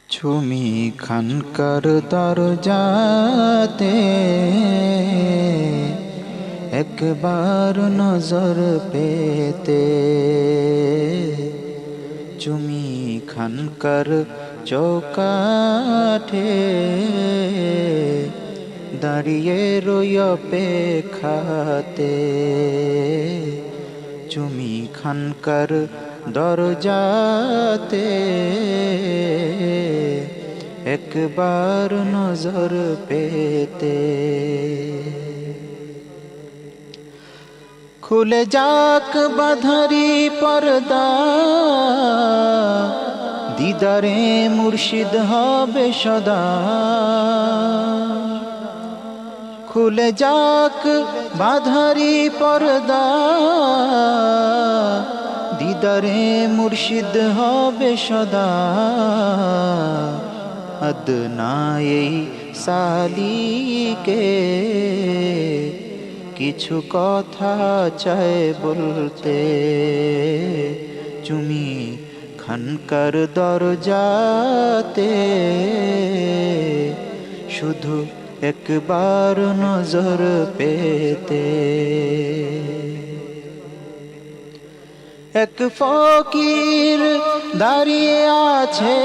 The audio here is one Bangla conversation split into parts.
ছুমি খানকার দরজাতে একবার নজর পেতে, চুমি খানকার চৌকাঠে দাঁড়িয়ে রই অপেক্ষাতে, চুমি খানকার দরজাতে একবার নজর পেতে। খুলে যাক বাঁধারি পর্দা, দিদারে মুর্শিদ হবে সদা। খুলে যাক বাঁধারি পর্দা, দিদারে মুর্শিদ হবে সদা। আদনায়ে সালিকে কিছু কথা চায় বলতে, চুমি খানকার দরজাতে শুধু একবার নজর পেতে। এক ফকির দাঁড়িয়ে আছে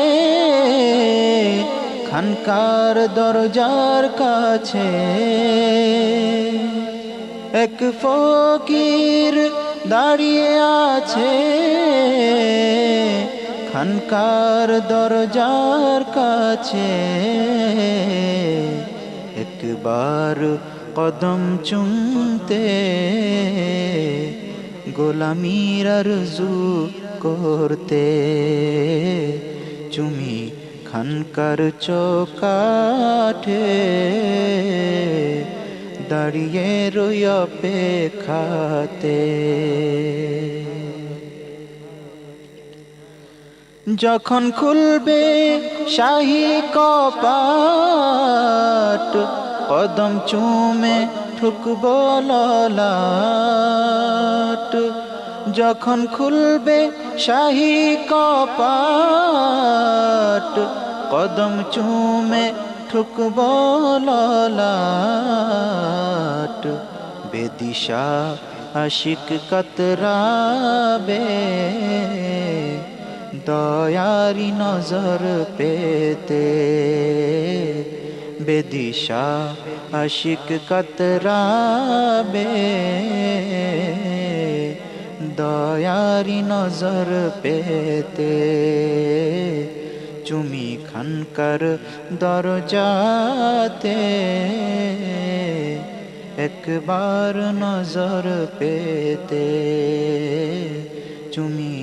খানকার দরজার কাছে। এক ফকির দাঁড়িয়ে আছে খানকার দরজার কাছে। একবার কদম চুমতে গোলামির আরজু করতে, চুমি খানকার চৌকাঠে দাঁড়িয়ে রই অপেক্ষাতে। যখন খুলবে শাহী কপাট, কদম চুমে ঠুকব ললাট। যখন খুলবে শাহী কপাট, কদম চুমে ঠুকব ললাট। বেদিশা আশিক কতরাবে দয়ারি নজর পেতে। বেদিশা আশিক কতরাবে দয়ারি নজর পেতে, চুমি খানকার দরজাতে একবার নজর পেতে। চুমি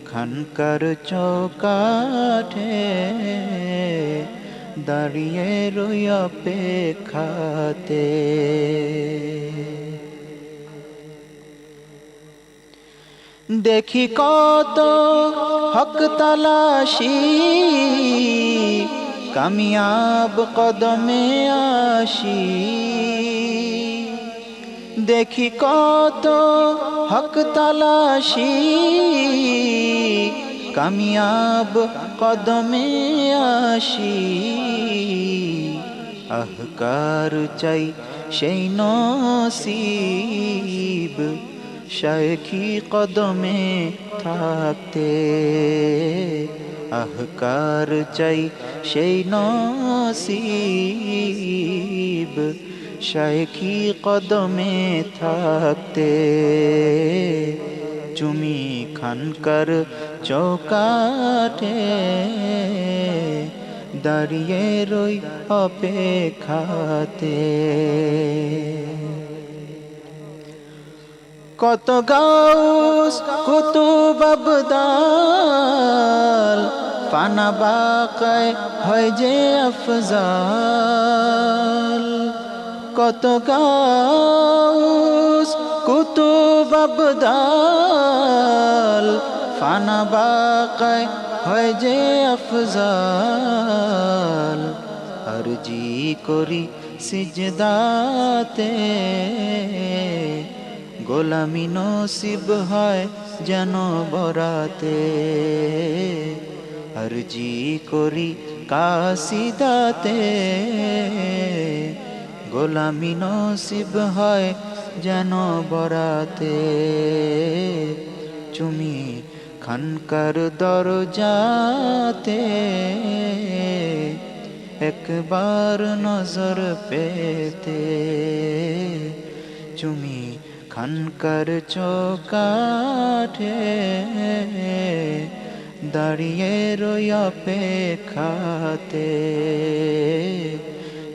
খানকার চৌকাঠে দাঁড়িয়ে রই অপেক্ষাতে। দেখি কত হক তালাশি কামিয়াব কদমে আসি। দেখি কত হক তালাশি কামিয়াব কদমে আসি। আহকার চাই সেই নসিব শায়খি কদমে থাকতে। আহকার চাই সেই নসিব শায়খি কদমে থাকতে, চুমি খানকার চৌকাঠে দাঁড়িয়ে রই অপেক্ষাতে। কত গাউস কুতুব আবদাল ফানা বাকায় হয় যে আফজাল। কত গাউস কুতুব আবদাল ফানা বাকায় হয় যে আফজাল। আরজি করি সিজদাতে গোলামি নসিব হয় যেন বরাতে। আরজি করি কাসিদাতে গোলামি নসিব হয় যেন বরাতে চুমি খানকার দরজাতে একবার নজর পেতে চুমি খানকার চৌকাঠে দাঁড়িয়ে রই অপেক্ষাতে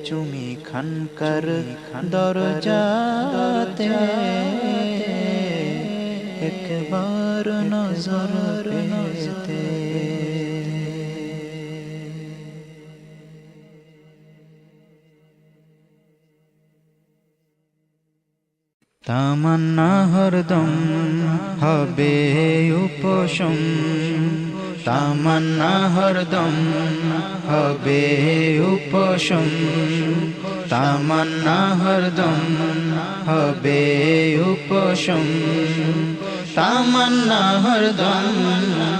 চুমি খানকার দরজাতে একবার নজর পেতে তামান্না হরদম হবে উপশম তামান্না হরদম হবে উপশম তামান্না হরদম হবে উপশম তামান্না হরদম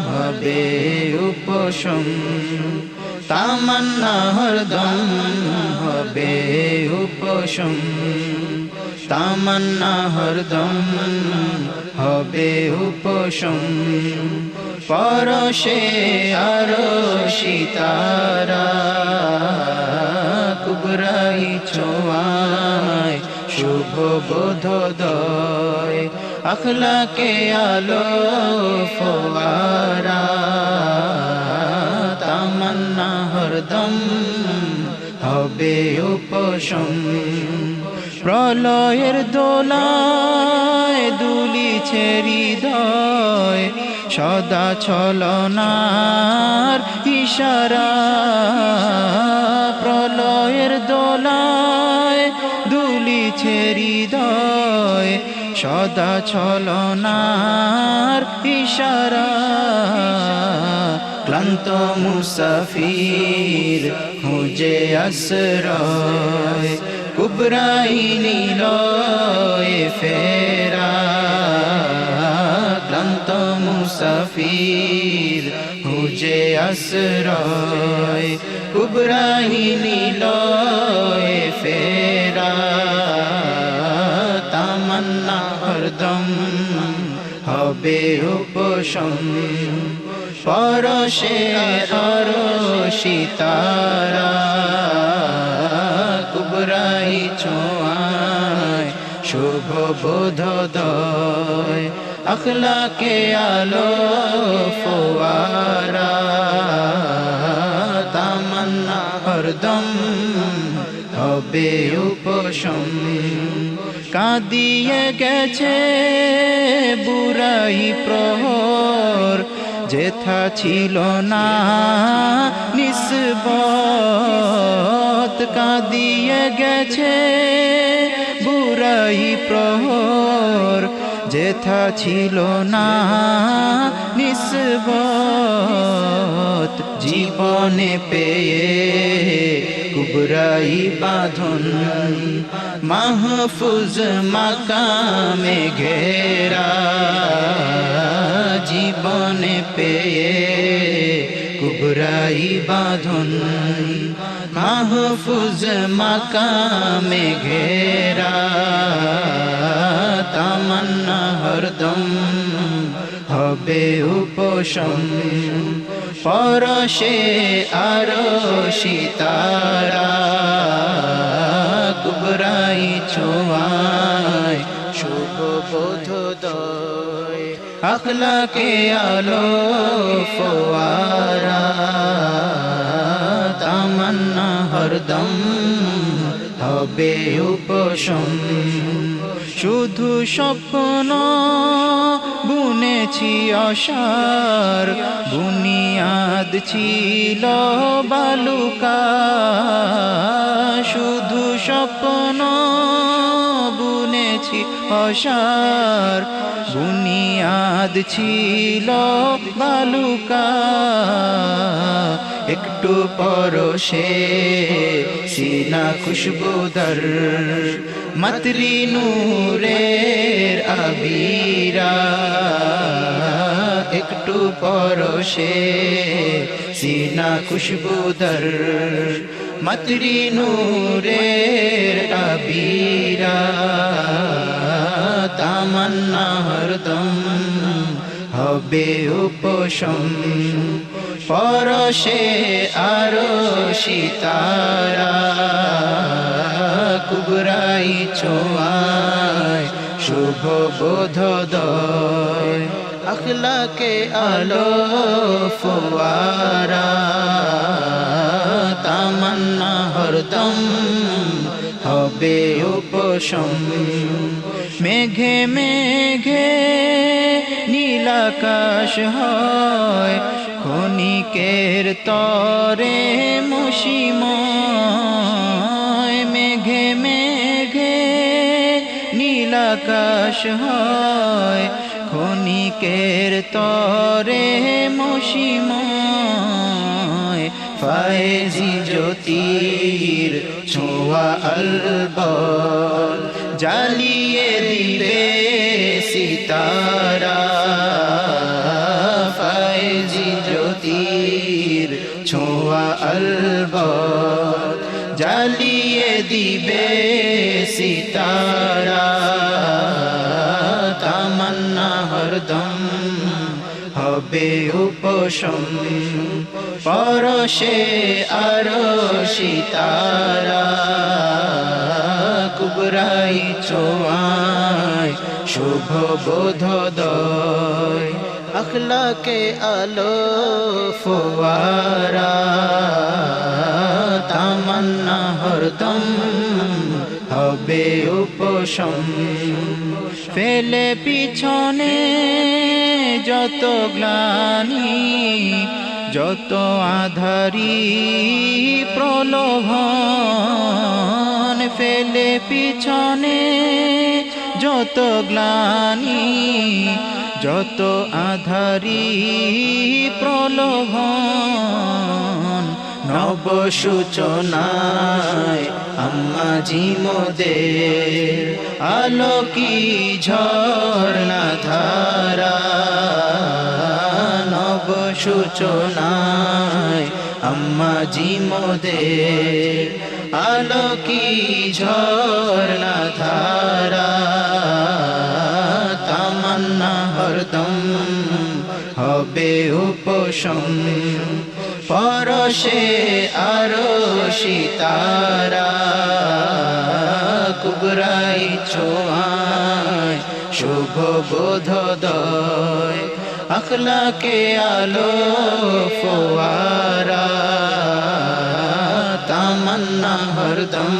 হবে উপশম তামান্না হরদম হবে উপশম তামান্না হরদম হবে উপশম পরশে আরো সিতারা কুবরাই ছোঁয়ায় শুভ বোধোদয় আখলাকে আলো ফোয়ারা তামান্না হরদম হবে উপশম প্রলয়ের দোলায় দুলিছে হৃদয় সদা ছলনার ইশারা প্রলয়ের দোলায় দুলিছে হৃদয় সদা ছলনার ইশারা ক্লান্ত মুসাফির খুঁজে আশ্রয় কুবরাই নিলয়ে ফেরা ক্লান্ত মুসাফির খুঁজে আশ্রয় কুবরাই নিলয়ে ফেরা তামান্না হরদম হবে উপশম পরশে আরো সিতারা কুবরাই ছোঁয়ায় শুভ বোধোদয় আখলাকে আলো ফোয়ারা তামান্না হরদম হবে উপশম কাঁদিয়ে গেছে বুড়াই প্রহর যেথা ছিল না নিসবত কাঁদিয়ে গেছে বুড়াই প্রহর যেথা ছিল না নিসবত জীবনে পেয়ে কুবরাই বাঁধন মাহফুজ মাকামে ঘেরা জীবনে পেয়ে কুবরাই বাঁধন মাহফুজ মাকামে ঘেরা তামান্না হরদম হবে উপশম পরশে আরো সিতারা কুবরাই ছোঁয়ায় শুভ বোধোদয় আখলাকে আলো ফোয়ারা তামান্না হরদম হবে উপশম শুধু স্বপ্ন বুনেছি আশার বুনিয়াদ ছিল বালুকা শুধু স্বপ্ন বুনেছি আশার বুনিয়াদ ছিল বালুকা একটু পরশে সিনা খুশবুদার মাতরি নূরের আবিরা একটু পরশে সিনা খুশবুদার মতরি নূরের আবিরা তামান্না হরদম হবে উপশম পরশে আরো সিতারা কুবরাই ছোঁয়ায় শুভ বোধোদয় আখলাকে আলো ফোয়ারা তামান্না হরদম হবে উপশম মেঘে মেঘে নীলাকাশ হয় ক্ষণিকের তরে মসিময় মেঘে মেঘে নীলাকাশ হয় ক্ষণিকের তরে মসিময় ফায়েজি জ্যোতির ছোঁয়া আলবল জ্বালিয়ে দিবে সিতারা ফায়েজি জ্যোতির ছোঁয়া আলবল জ্বালিয়ে দিবে সিতারা তামান্না হরদম হবে উপশম পরশে আরো সিতারা কুবরাই ছোঁয়ায় শুভ বোধোদয় আখলাকে আলো ফোয়ারা তামান্না হরদম হবে উপশম ফেলে পিছনে যত গ্লানি যত আধারি প্রলোভন ফেলে পিছনে যত গ্লানি যত আধারি প্রলোভন নব সূচনায় আম্মা জিমোদের আলোকি ঝর্ণা ধারা নব সূচনায় আম্মা জিমোদের আলোকি ঝর্ণা ধারা তামান্না হরদম হবে উপশম পরশে আরো সিতারা কুবরাই ছোঁয়ায় শুভ বোধোদয় আখলাকে আলো ফোয়ারা তামান্না হরদম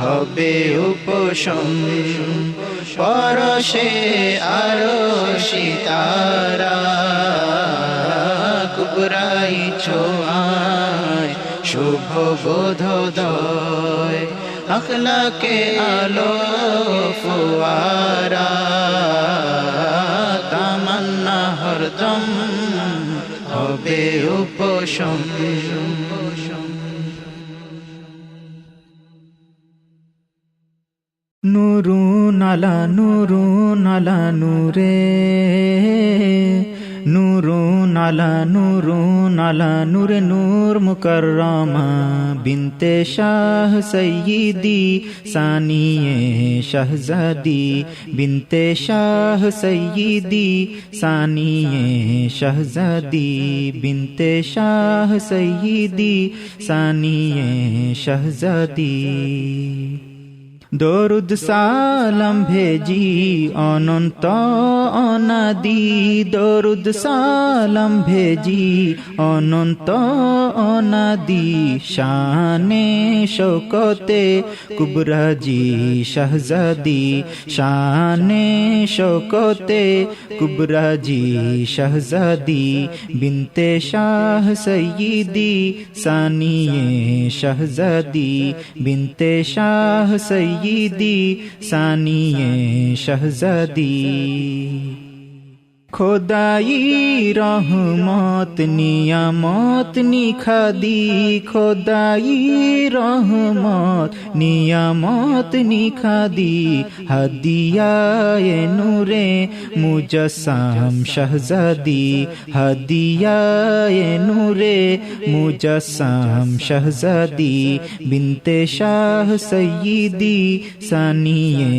হবে উপশম পরশে আরো সিতারা কুবরাই ছোঁয়ায় শুভ বোধোদয় আখলাকে আলো ফোয়ারা তামান্না হরদম হবে উপশম নূরুন আলা নূরে নূরুন আলা নূরে নূর মুকররমা বিনতে শাহ সৈয়দি সানিয়ে শাহজাদি বিনতে শাহ সৈয়দি সানিয়ে শাহজাদি বিনতে শাহ সৈয়দি সানিয়ে শাহজাদি দরুদ সালাম ভেজি অনন্ত অনাদি দরুদ সালাম ভেজি অনন্ত অনাদি শানে শৌকতে কুবরাজি শাহজাদি শানে শৌকতে কুবরাজি শাহজাদি বিনতে শাহ সৈয়দি সানিয়ে শাহজাদি বিনতে শাহ সৈয়দি সানিয়ে শাহজাদি খোদাই রহমত নিয়ামত নিখাদি, খোদাই রহমত নিয়ামত নিখাদি, হাদিয়ায়ে নূরে মুজাসসাম শাহজাদি, হাদিয়ায়ে নূরে মুজাসসাম শাহজাদি, বিনতে শাহ সৈয়দি সানিয়ে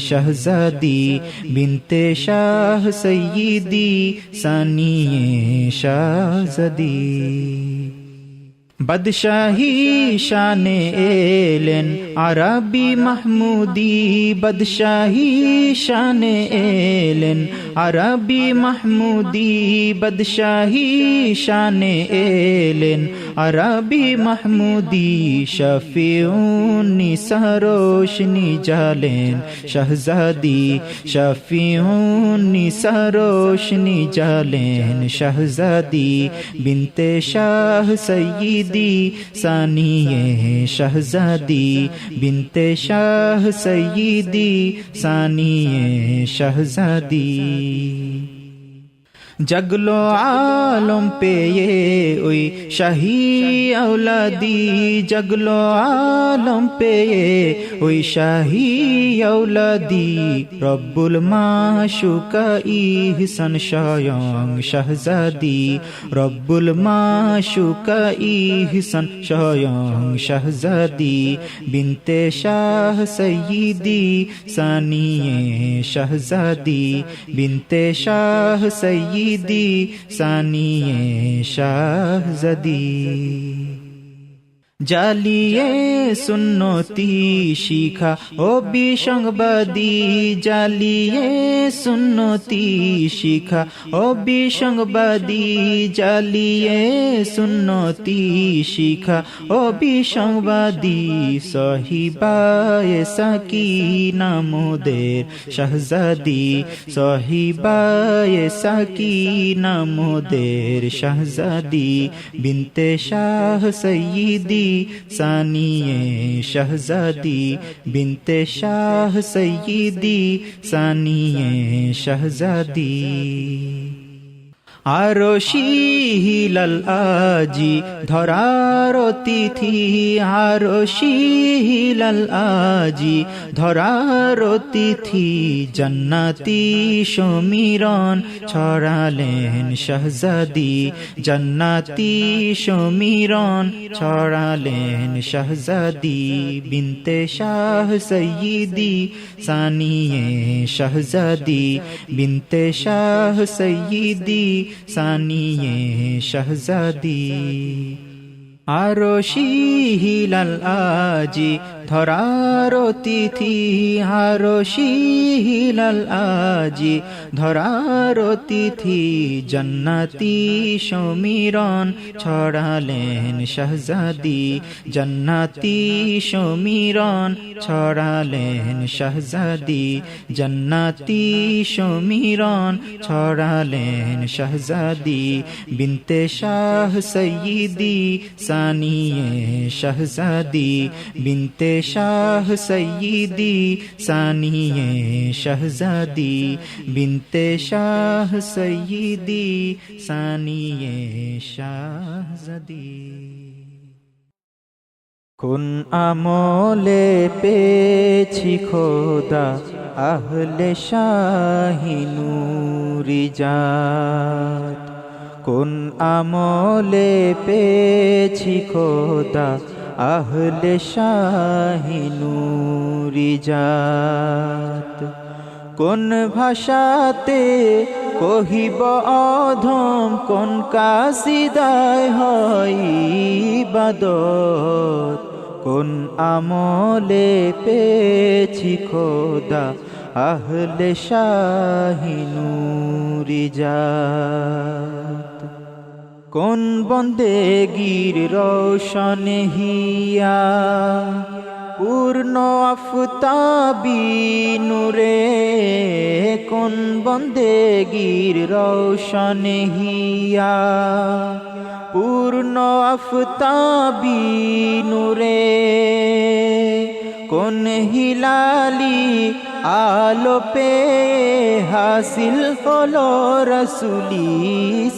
শাহজাদি, বিনতে শাহ সৈয়দি সানিয়ে শাহজাদি। বাদশাহী শানে এলেন আরবি মাহমুদি, বাদশাহী শানে এলেন আরবি মাহমুদি, বাদশাহী শানে এলেন আরবি মাহমুদি, শফিউন নিসা রোশনি জালেন শাহজাদি, শফিউন নিসা রোশনি জালেন শাহজাদি, বিনতে শাহ সৈয়দি সানিয়ে শাহজাদি, বিনতে শাহ সৈয়দি সানিয়ে শাহজাদি। জগলো আলম পেয়ে ওই শাহী আওলাদি, জগলো আলম পেয়ে ওই শাহী আওলাদি, রব্বুল মাশুকা ইহসান স্বয়ং শাহজাদি, রব্বুল মাশুকা ইহসান স্বয়ং শাহজাদি, বিনতে শাহ সৈয়দি সানিয়ে শাহজাদি, বিনতে শাহ সৈয়দি সানিয়ে শাহজাদি। জালিয়ে সুন্নতি শিখা ও বিসংবাদী, জালিয়ে সুন্নতি শিখা ও বিসংবাদী, জালিয়ে সুন্নতি শিখা ও বিসংবাদী, সহিবায়ে সাকিনা মোদের শাহজাদি, সহিবায়ে সাকিনা মোদের শাহজাদি, বিনতে শাহ সৈয়দি সানিয়ে শাহজাদি, বিনতে শাহ সৈয়দি সানিয়ে শাহজাদি। আরশি হিলাল আজি ধরার অতিথি, আরশি হিলাল আজি ধরার অতিথি, জান্নাতি সমীরণ ছড়ালেন শাহজাদি, জান্নাতি সমীরণ ছড়ালেন শাহজাদি, বিনতে শাহ সৈয়দি সানিয়ে শাহজাদি, বিনতে শাহ সৈয়দি সানিয়ে শাহজাদি। আরশি হিলাল আজি ধরার অতিথি, আরশি হিলাল আজি ধরার অতিথি, জান্নাতি সমীরণ ছড়ালেন শাহজাদি, জান্নাতি সমীরণ ছড়ালেন শাহজাদি, জান্নাতি সমীরণ ছড়ালেন শাহজাদি, বিনতে শাহ সৈয়দি সানিয়ে শাহজাদি, বিনতে শাহ সৈয়দি সানিয়ে শাহজাদি, বিনতে শাহ সৈয়দি সানিয়ে শাহজাদি। কোন আমলে পেয়েছি খোদা আহলে শাহী নূরি জাত, কোন আমলে পেয়েছি খোদা আহলে শাহী নূরি জাত, কোন ভাষাতে কহিব অধম, কোন কাসিদায় হয় ইবাদত, কোন আমলে পেয়েছি খোদা আহলে শাহী নূরি জাত, কোন বন্দেগীর রোশন হিয়া পূর্ণ আফতাবি নূরে, কোন বন্দেগীর রোশন হিয়া পূর্ণ আফতাবি নূরে, কোন হিলালি আলো পে হাসিল হলো রসুলি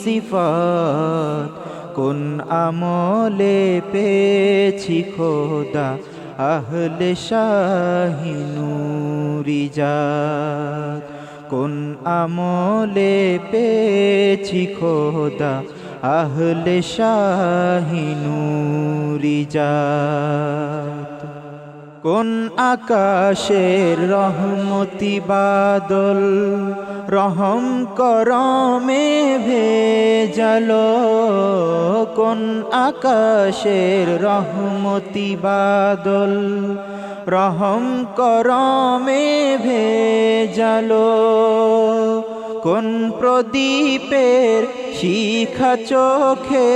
সিফাত, কোন আমলে পেয়েছি খোদা আহলে শাহি নূরি জাত, কোন আমলে পেয়েছি খোদা আহলে শাহি নূরি জাত। কোন আকাশের রহমতি বাদল রহম করমে ভেজালো, কোন আকাশের রহমতি বাদল রহম করমে ভেজালো, কোন প্রদীপের শিখা চোখে,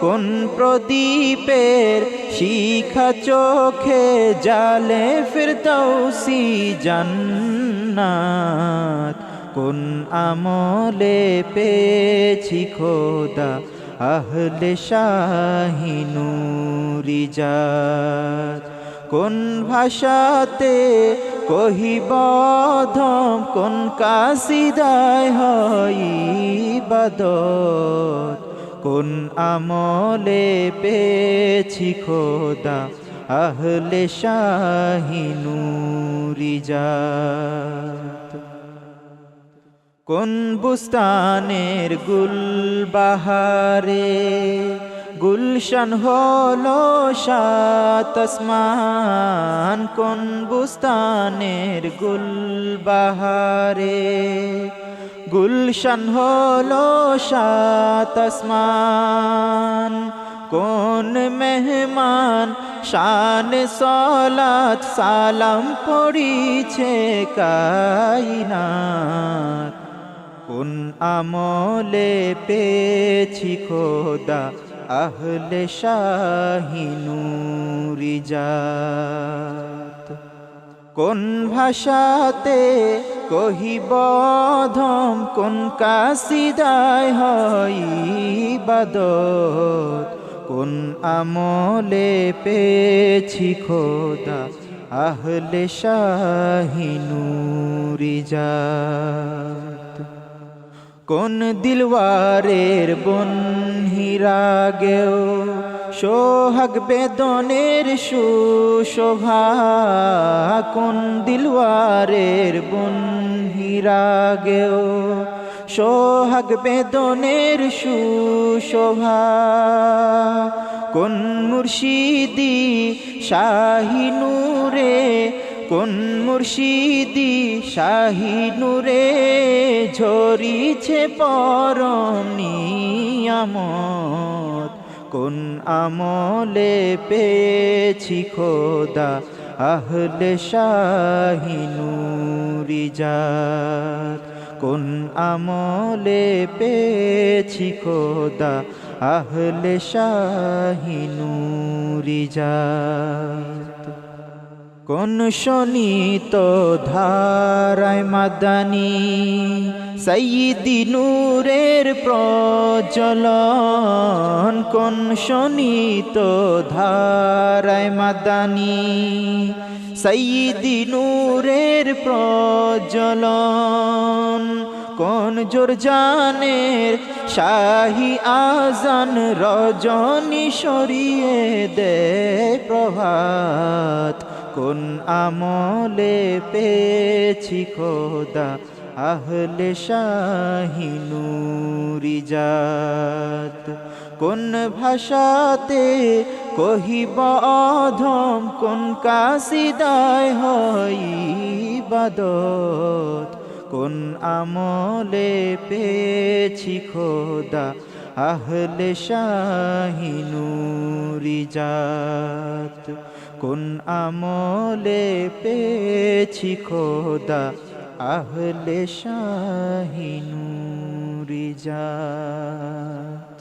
কোন প্রদীপের শিখা চোখে জালে ফিরদৌসি জান্নাত, কোন আমলে পেয়েছি খোদা আহলে শাহি নূরি জাত, কোন ভাষাতে কহিব ধম, কোন কাসিদায় হয় ইবাদত, কোন আমলে পেয়েছি খোদা আহলে শাহি নূরি জাত। কোন বুস্তানের গুলবাহারে গুলশান হলো সাত আসমান, কোন বুস্তানের গুলবাহারে গুলশান হলো সাত আসমান, কোন মেহমান শান সলাত সালাম পড়িছে কায়নাত, কোন আমলে পেয়েছি খোদা আহলে শাহি নূরি জাত, কোন ভাষাতে কহিব ধম, কোন কাসিদায় হয় ইবাদত, কোন আমলে পেয়েছি খোদা আহলে শাহি নূরি জাত, কোন দিলওয়ারের বন হীরা গেও সোহাগ বেদনের সুশোভা, কোন দিলওয়ারের বন হীরা গেও সোহাগ বেদনের সুশোভা, কোন মুর্শিদি শাহি নূরে, কোন মুর্শিদি শাহি নূরে ঝরিছে পরম নিয়ামত, কোন আমলে পেয়েছি খোদা আহলে শাহি নূরি জাত, কোন আমলে পেয়েছি খোদা আহলে শাহি নূরি জাত, কোন শোনিত ধারায় মাদানী সাইয়্যিদি নূরের প্রজ্বলন, কোন শোনিত ধারায় মাদানী সাইয়্যিদি নূরের প্রজ্বলন, কোন জোরজানের শাহী আজান রজনী সরিয়ে দেয় প্রভাত, কোন আমলে পেয়েছি খোদা আহলে শাহি নূরি জাত, কোন ভাষাতে কহিব অধম, কোন কাসিদায় হয় ইবাদত, কোন আমলে পেয়েছি খোদা আহলে শাহি নূরি জাত, কোন আমলে পেয়েছি খোদা আহলে শাহি নূরি জাত।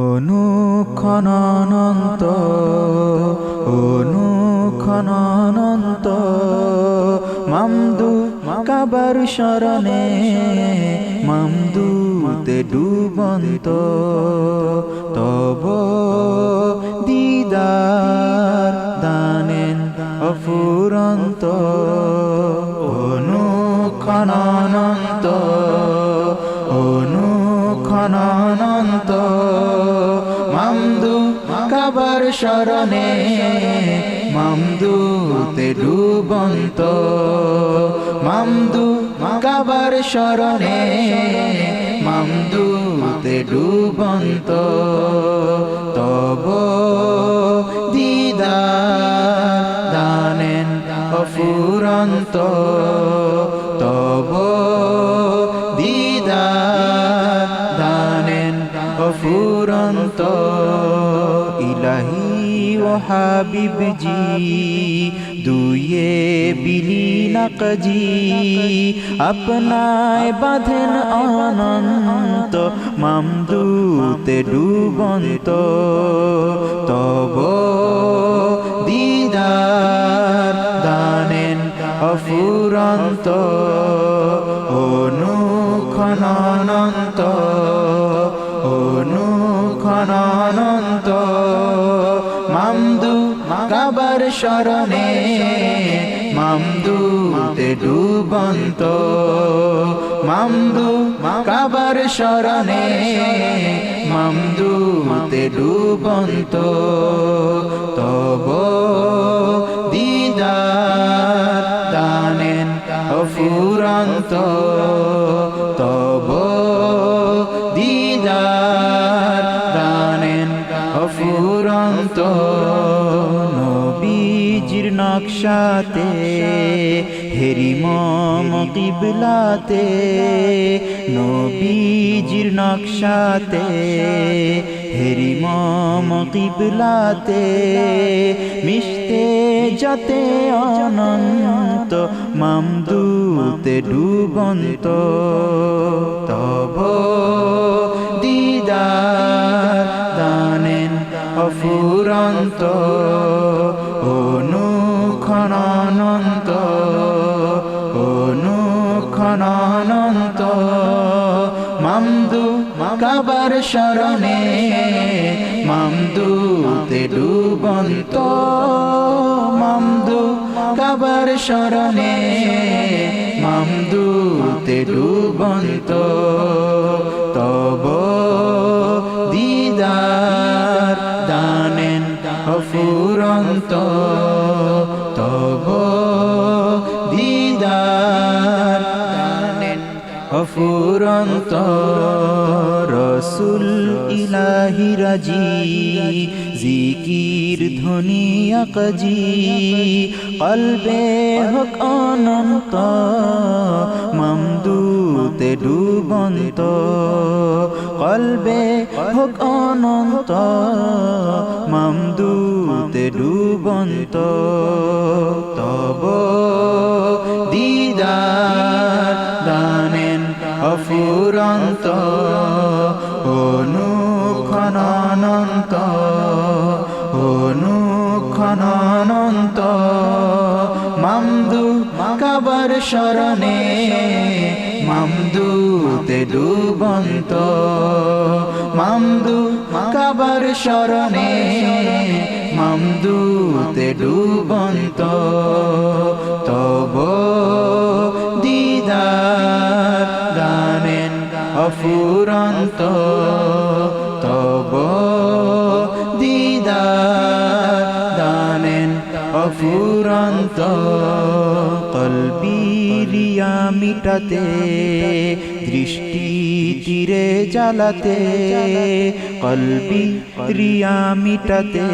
অনুক্ষণ অনন্ত, অনুক্ষণ অনন্ত মামদু কাবার শরণে, মামদুতে ডুবন্ত তব অনন্ত মামদু কাবার শরণে মামদুতে ডুবন্ত মামদু কাবার শরণে মামদুতে ডুবন্ত তব দিদার দানেন অফুরন্ত তব দিদার দানেন অফুরন্ত ইলাহি ও হাবিব জি দুয়ে বিলীন কজি আপনায় বাঁধেন অনন্ত মামদুতে ডুবন্ত তব দিদার দানেন অফুরন্ত অনুক্ষণানন্ত অনুক্ষণানন্ত মামদু কাবার শরণে মামদুতে ডুবন্ত মামদু কাবার শরণে মামদুতে ডুবন্ত তব দিদার দানেন অফুরন্ত তব দিদার দানেন অফুরন্ত নবীজির নকশাতে হেরিমম কিবলাতে নবীজির নকশাতে হেরিমম কিবলাতে মিশতে যাতে অনন্ত মামদুতে ডুবন্ত তব দিদার দানেন অফুরন্ত অনুক্ষণানন্ত অনুক্ষণানন্ত মামদু কাবার শরণে মামদুতে ডুবন্ত মামদু কাবার শরণে মামদুতে ডুবন্ত তব দিদার দানেন অফুরন্ত তব দিদার দানেন অফুরন্ত রসুল ইলাহি রাজি জিকির ধ্বনি আকজি কলবে হক অনন্ত মামদুতে ডুবন্ত কলবে হক অনন্ত মামদুতে ডুবন্ত তব দিদার দানেন অফুরন্ত অনুক্ষণানন্ত অনুক্ষণানন্ত মামদু কাবার শরণে মামদুতে ডুবন্ত মামদু কাবার শরণে মামদুতে ডুবন্ত তব দিদার দানেন অফুরন্ত তব দিদার দানেন অফুরন্ত কলবি রিয়া মিটাতে দৃষ্টি তীরে জ্বালাতে কলবি রিয়া মিটাতে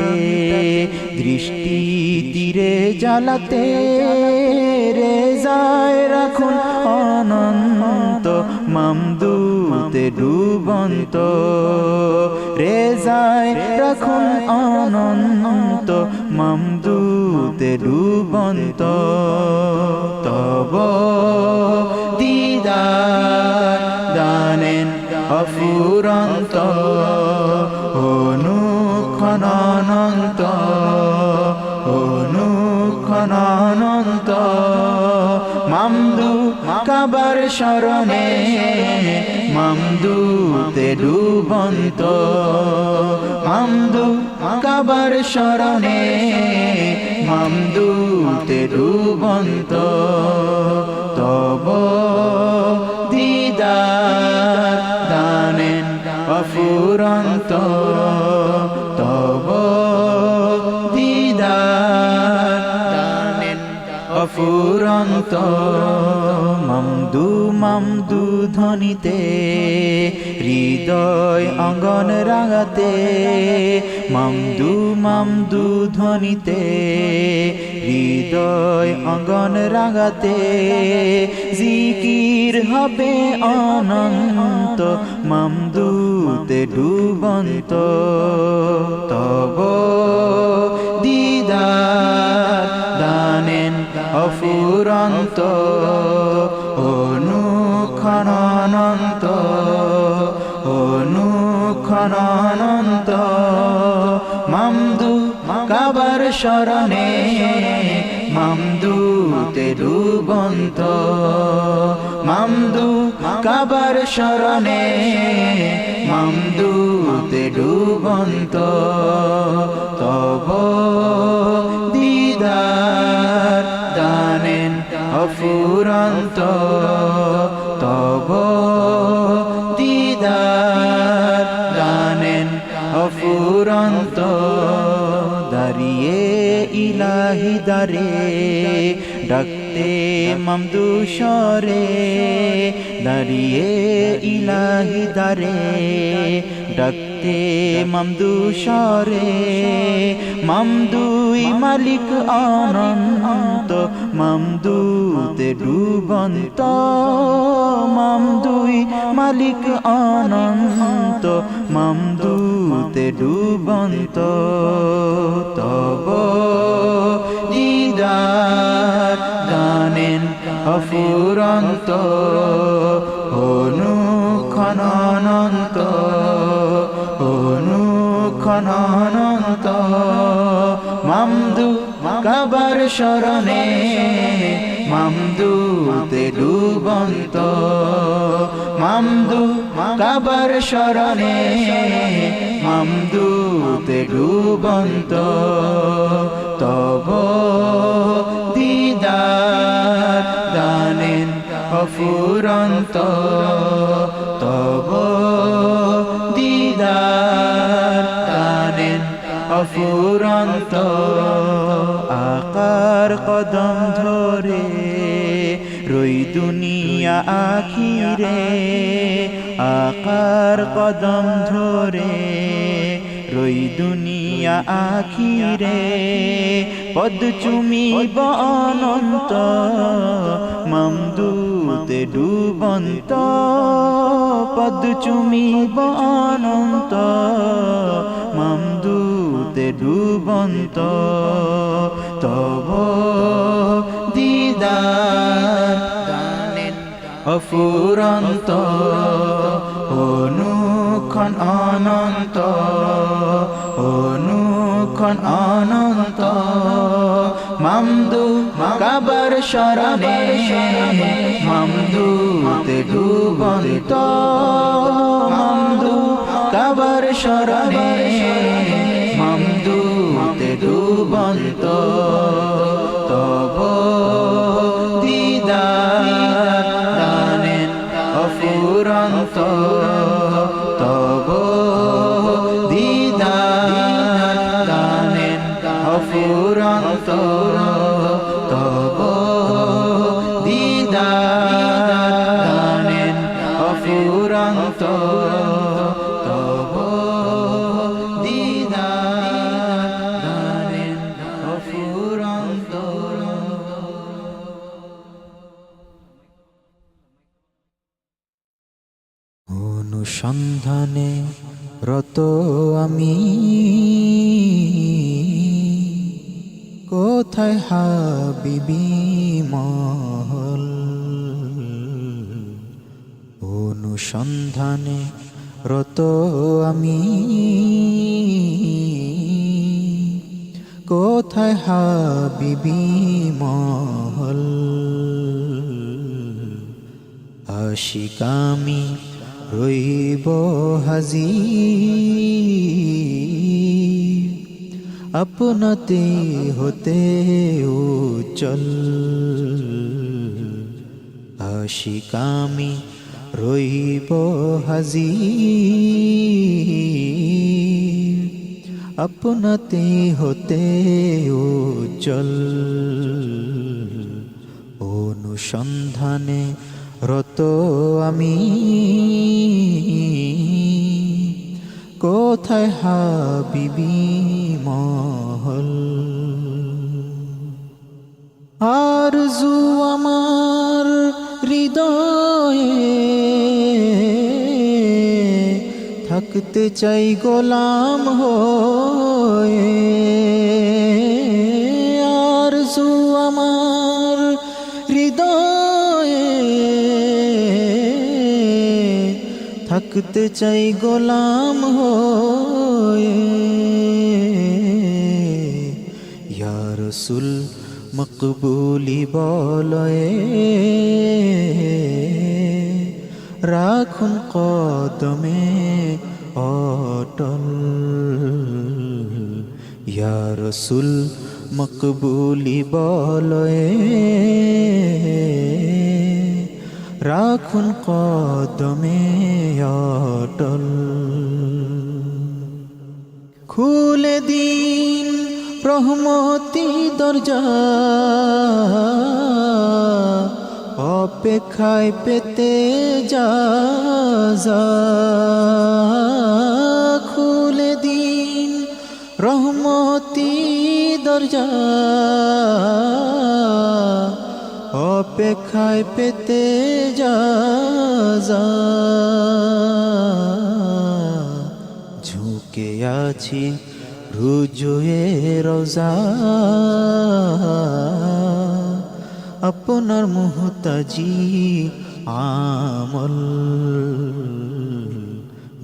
দৃষ্টি তীরে জ্বালাতে রেজায় রাখুন অনন্ত মামদুতে ডুবন্ত রেজায় রাখুন অনন্ত মামদুতে ডুবন্ত তব দিদার দানেন অফুরন্ত অনুক্ষণানন্ত অনুক্ষণানন্ত মামদু কাবার শরণে মামদুতে ডুবন্ত মামদু কাবার শরণে মামদুতে ডুবন্ত তব দিদার দানেন অফুরন্ত তব দিদার দানেন অফুরন্ত মামদু মামদু ধ্বনিতে হৃদয় অঙ্গন রাগাতে মামদু মামদু ধ্বনিতে হৃদয় অঙ্গন রাগাতে জিকির হবে অনন্ত মামদুতে ডুবন্ত তব দিদার দানেন অফুরন্ত অনুক্ষণানন্ত অনুক্ষণানন্ত মামদু কাবার শরণে মামদুতে ডুবন্ত মামদু কাবার শরণে মামদুতে ডুবন্ত তব দিদার দানেন অফুরন্ত তব দিদার দানেন অফুরন্ত দাঁড়িয়ে ইলাহি দারে ডাকতে মামদু স্বরে দাঁড়িয়ে ইলাহি দারে ডাকতে মামদু স্বরে মামদুই মালিক অনন্ত মামদুতে ডুবন্ত মামদুই মালিক অনন্ত মামদুতে ডুবন্ত তব দিদার দানেন অফুরন্ত অনুক্ষণানন্ত অনুক্ষণানন্ত মামদু কাবার শরণে মামদুতে ডুবন্ত মামদু কাবার শরণে মামদুতে ডুবন্ত তব দিদার দানেন অফুরন্ত তব দিদার দানেন অফুরন্ত আকার কদম ধরে রই দুনিয়া আখিরে আকার কদম ধরে রই দুনিয়া আখিরে পদ চুমিব অনন্ত মামদুতে ডুবন্ত পদ চুমিব অনন্ত মামদুতে ডুবন্ত তব দিদার দানেন অফুরন্ত অনুক্ষণ অনন্ত অনুক্ষণ অনন্ত মামদু কাবার শরণে মামদুতে ডুবন্ত মামদু কাবার শরণে মামদুতে ডুবন্ত তব দিদার দানেন অফুরন্ত তব দিদার দানেন অফুরন্ত তব দিদার দানেন অফুরন্ত তব দিদার দানেন অফুরন্ত অনুসন্ধানে রত আমি কোথায় হাবিবি মহল অনুসন্ধানে রত আমি কোথায় হাবিবি মহল আশিকামি রইব হাজির আপনাতে হতে উজ্জ্বল আশিকামি রইব হাজির আপনাতে হতে উজ্জ্বল অনুসন্ধানে রত আমি কোথায় হাবিবি মহল আরজু আমার হৃদয়ে থাকতে চাই গোলাম হয়ে আরজু আমার হৃদয়ে থাকতে চাই গোলাম হয়ে ইয়া রাসূল মকবুলি বলয়ে রাখুন কদমে অটল ইয়া রাসূল মকবুলি বলয়ে রাখুন কদমে অটল খুলে দিন রহমতি দরজা অপেক্ষায় পেতে যা খুলে দিন রহমতি দরজা অপেক্ষায় পেতে যা ঝুঁকে আছি রুজুয়ে রোজা আপনার মুহতাজি আমল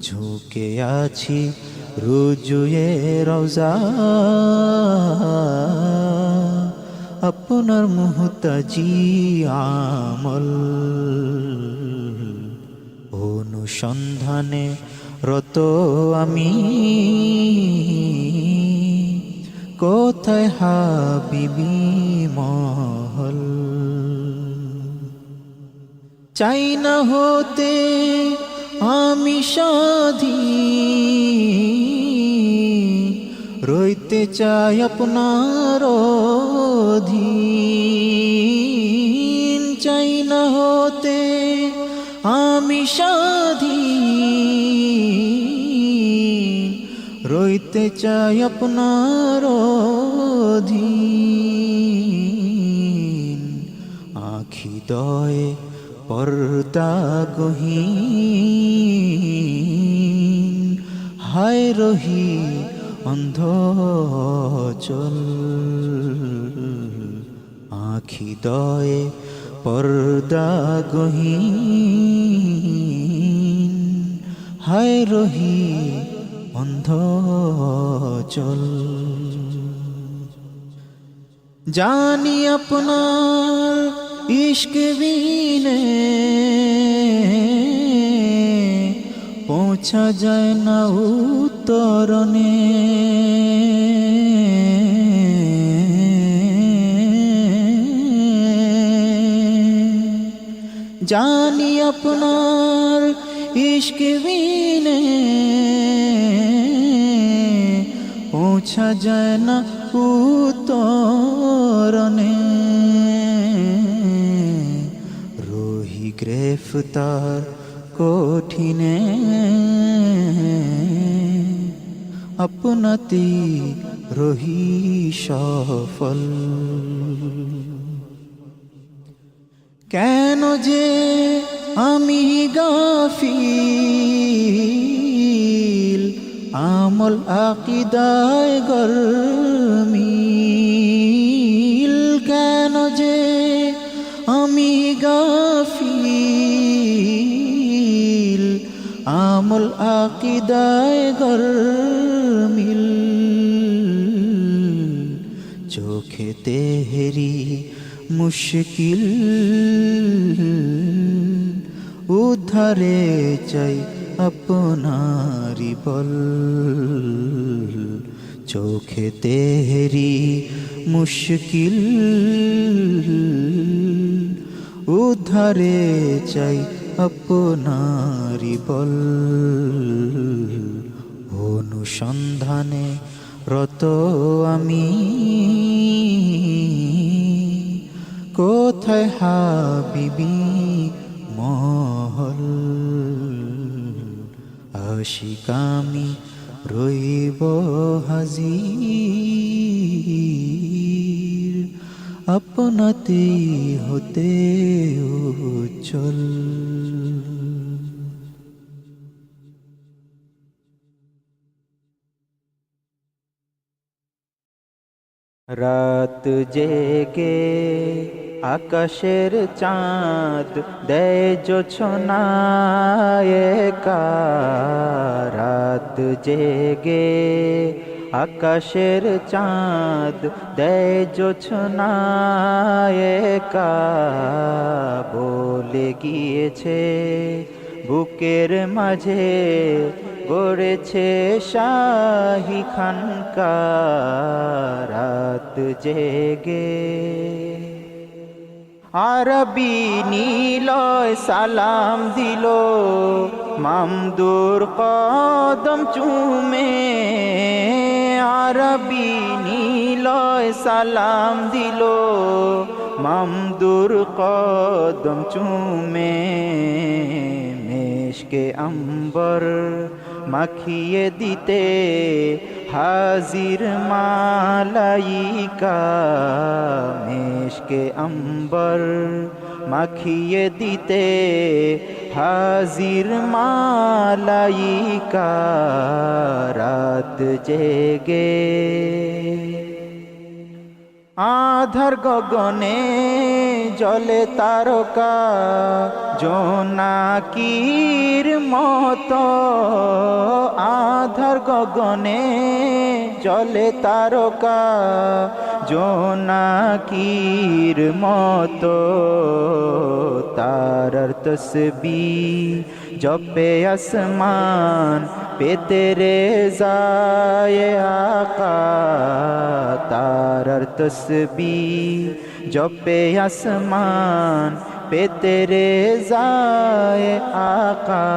ঝুঁকে আছি রুজুয়ে রোজা আপনার মুহতাজি আমল অনুসন্ধানে রত আমি কোথায় হাবিবি মহল চাই না হতে আমি স্বাধীন রইতে চাই আপনার অধীন চাই না হতে আমি স্বাধীন রইতে চাই আপনার অধীন আখি দয়ে পর্দা গহীন হায় রহি অন্ধ চল আখি দয়ে পর্দা গহীন হায় রহি অন্ধ চল জানি আপনার ইশক বিনে পৌঁছা যায় না উত্তরণে জানি আপনার ইশক বিনে পৌঁছা যায় না উত্তরণে রহি গ্রেফতার কঠিনে আপনাতি রহি সফল কেন যে আমি গাফিল আমল আকিদায় গরমিল কেন যে আমি গাফিল আমল আকিদায় গরমিল চোখে তেহরি মুশকিল উদ্ধারে চাই আপনারি বল চোখে তেহরি মুশকিল উদ্ধারে চাই আপনারি বল অনুসন্ধানে রত আমি কোথায় হাবিবি মহল, আশিকামি রইব হাজির, আপনাতে হতে উজ্জ্বল। রাত জেগে আকাশের চাঁদ দেয় জোছনা একা, রাত জেগে আকাশের চাঁদ দেয় জোছনা একা, বলে গিয়েছে বুকের মাঝে গড়েছে শাহী খানকা। রাত জেগে আরবি নীলয় সালাম দিল, মামদুর কদম চুমে। আরবি নীলয় সালাম দিল, মামদুর কদম চুমে। মেশকে আম্বর মাখিয়ে দিতে হাজির মালাইকা, মেশকে আম্বর মাখিয়ে দিতে হাজির মালাইকা। রাত জেগে আধার গগনে জলে তারকা, জোনাকির মতো। আধার গগনে জলে তারকা, জোনাকির মতো। তারার তসবিহ জপে আসমান পেতে রে যায় আকা। তারার তসবিহ জপে আসমান পেতে রে যায় আকা।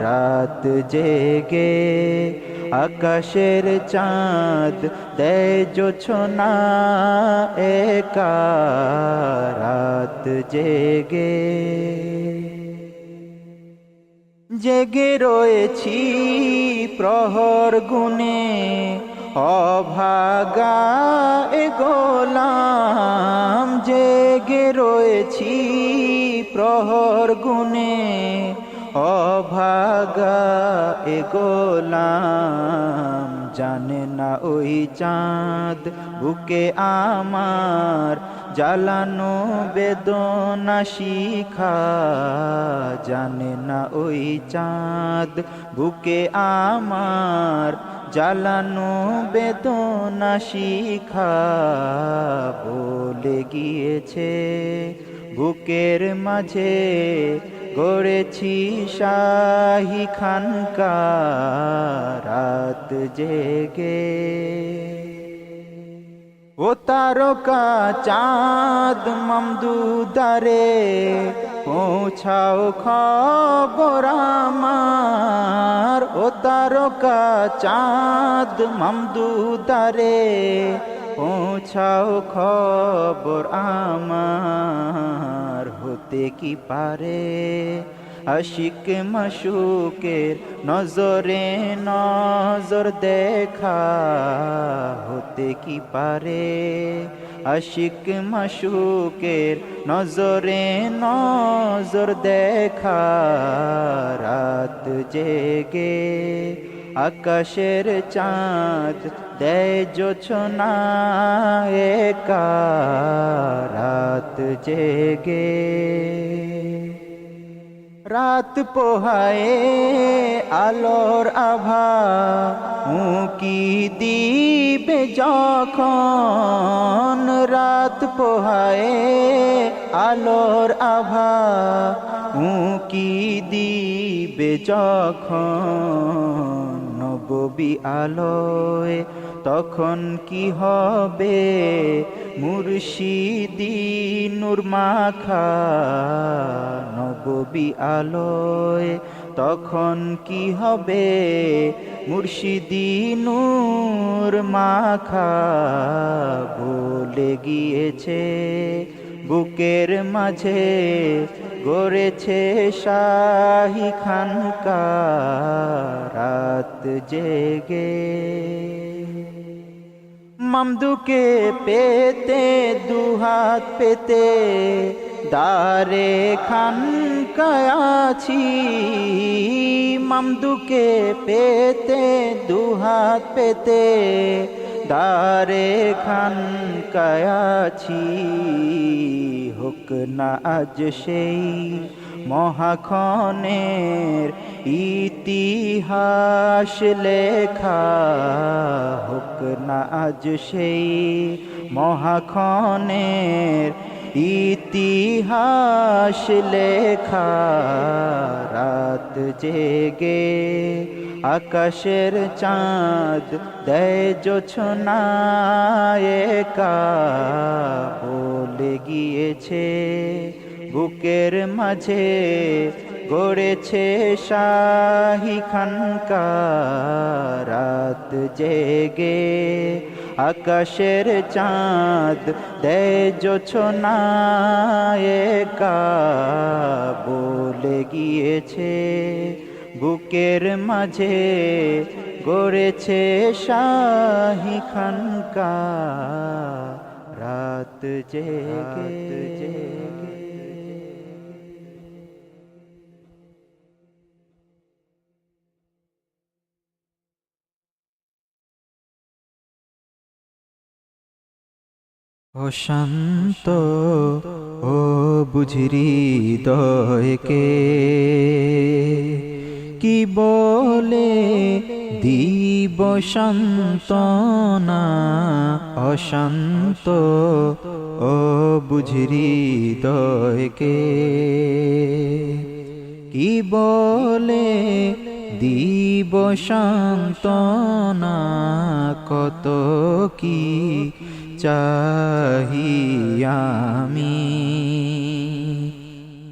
রাত জেগে আকাশের চাঁদ দেয় জোছনা একা। রাত জেগে জেগে রয়েছি প্রহর গুনে, অভাগা এ গোলাম। জেগে রয়েছি প্রহর গুনে, অভাগা এ গোলাম। জানে না ওই চাঁদ বুকে আমার জ্বালানো বেদনা শিখা। জানে না ওই চাঁদ বুকে আমার জ্বালানো বেদনা শিখা। বলে গিয়েছে বুকের মাঝে গড়েছি শাহী খানকা। রাত জেগে ও তারকা চাঁদ মামদুদারে পৌঁছাও খবর আমার। ও তারকা চাঁদ মামদুদারে পৌঁছাও খবর আমার। হতে কি পারে আশিক মাশুকের নজরে নজর দেখা। হতে কি পারে আশিক মাশুকের নজরে নজর দেখা। রাত জেগে আকাশের চাঁদ দেয় জোছনা একা। রাত জেগে রাত পোহায়ে আলোর আভা উকি দিবে যখন। রাত পোহায়ে আলোর আভা উকি দিবে যখন। নববী আলোয় তখন কি হবে মুর্শিদি নূর মাখা। নববী আলোয় তখন কি হবে মুর্শিদি নূর মাখা ভুলে গিয়েছে বুকের মাঝে গড়েছে শাহী খানকা রাত জেগে মামদুকে পেতে দুহাত পেতে দারে খানকায় আছি মামদুকে পেতে দুহাত পেতে দারে খানকায় আছি হোক না আজ সেই মহাক্ষণের ইতিহাস লেখা হোক না আজ সেই মহাক্ষণের ইতিহাস লেখা রাত জেগে আকাশের চাঁদ দেয় জোছনা একা বলে গিয়েছে বুকের মাঝে গড়েছে শাহী খানকা রাত জেগে আকাশের চাঁদ দেয় জোছনা একা বলে গিয়েছে বুকের মাঝে গড়েছে শাহী খানকা রাত জেগে ও শান্ত ও বুঝিরি হৃদয়কে কি বলে দিব সান্তনা অশান্ত ও বুঝিরি হৃদয়কে কি বলে দিব সান্তনা কত কি চাহি আমি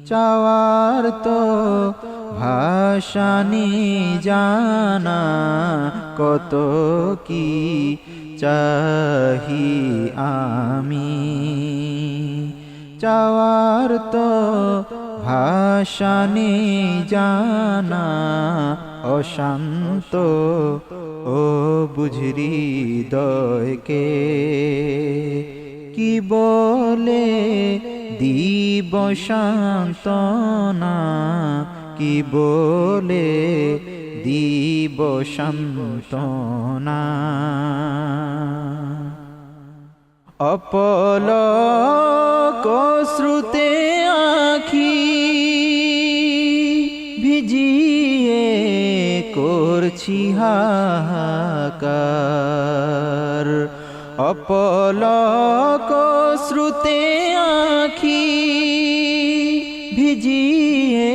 চাওয়ার তো ভাষানি জানা কত কি চাহি আমি চাওয়ার তো ভাষানি জানা অশান্ত ও বুঝরি হৃদয়কে কি বলে দিব সান্তনা কি বলে দিব সান্তনা অপলক শ্রুতে আখি ভিজিয়ে করছি হাহাকার অপলক শ্রুতে আখি ভিজিয়ে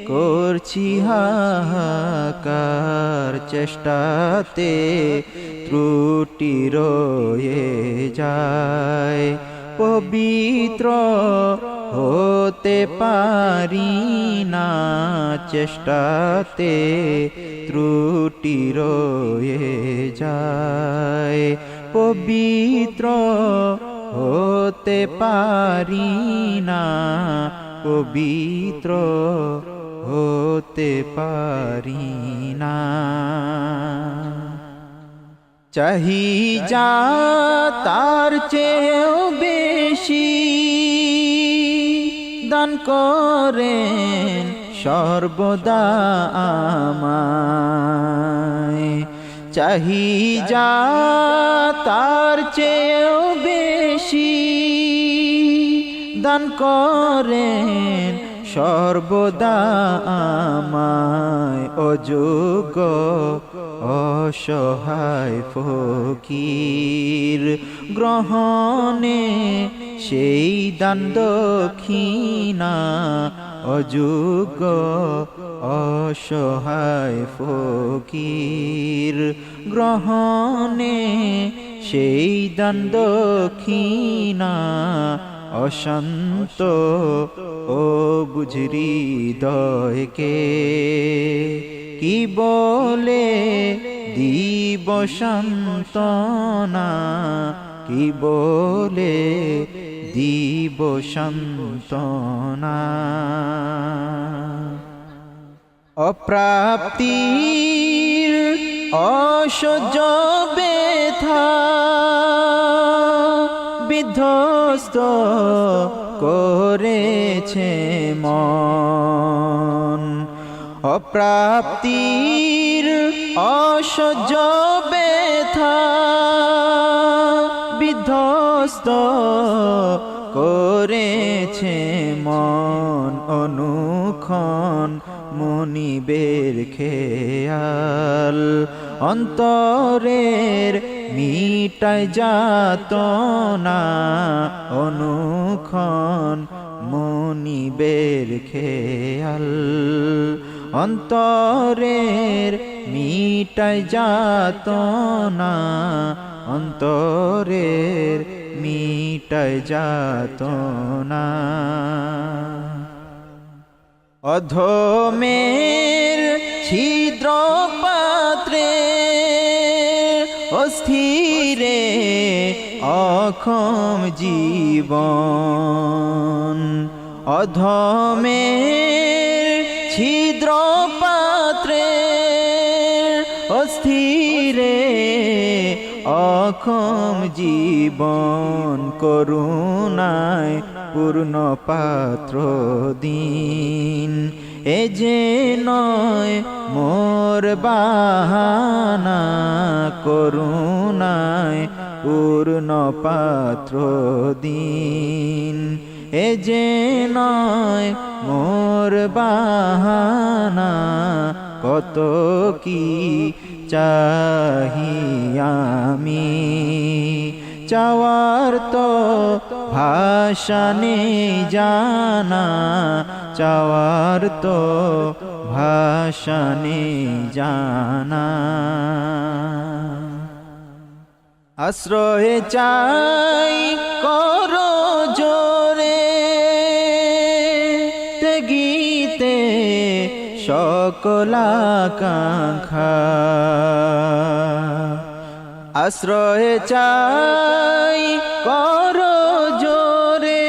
করছি হাহাকার চেষ্টাতে ত্রুটি রয়ে যায় পবিত্র হতে পারি না চেষ্টাতে ত্রুটি রয়ে যায় পবিত্র হতে পারি না পবিত্র হতে পারি না চাহি যা তার চেয়েও বেশি দান করেন সর্বদা আমায় চাহি যা তার চেয়েও বেশি দান করেন সর্বদা আমায় অযোগ্য অসহায় ফকির গ্রহণে সেই দান দক্ষিণা অযোগ্য অসহায় ফকির গ্রহণে সেই দান দক্ষিণা অশান্ত ও বুঝরি হৃদয়কে কি বলে দিব সান্ত্বনা, কি বলে দিব সান্ত্বনা। অপ্রাপ্তির অসহ্য ব্যথা বিধ্বস্ত করেছে মন, অপ্রাপ্তির অসহ্য ব্যথা বিধ্বস্ত করেছে মন। অনুক্ষণ মনিবের খেয়াল অন্তরের মিটায় যাতনা, অনুক্ষণ মনিবের খেয়াল অন্তরের মিটায় যাতনা, অন্তরের মিটায় যাতনা। অধমের ছিদ্র পাত্রে অস্থিরে অক্ষম জীবন, অধমের ছিদ্র পাত্রে অস্থিরে অক্ষম জীবন। করুণায় পূর্ণ পাত্র দিন, এ যে নয় মোর বাহানা, করুণায় পূর্ণ পাত্র দিন, এ যে নয় মোর বাহানা। কত কি চাহি আমি, চাওয়ার তো ভাষা নেই জানা, চাওয়ার তো ভাষা নেই জানা। আশ্রয় চাই করো জোরে তেগিতে সকল আকাঙ্ক্ষা, আশ্রয় চাই করো জোরে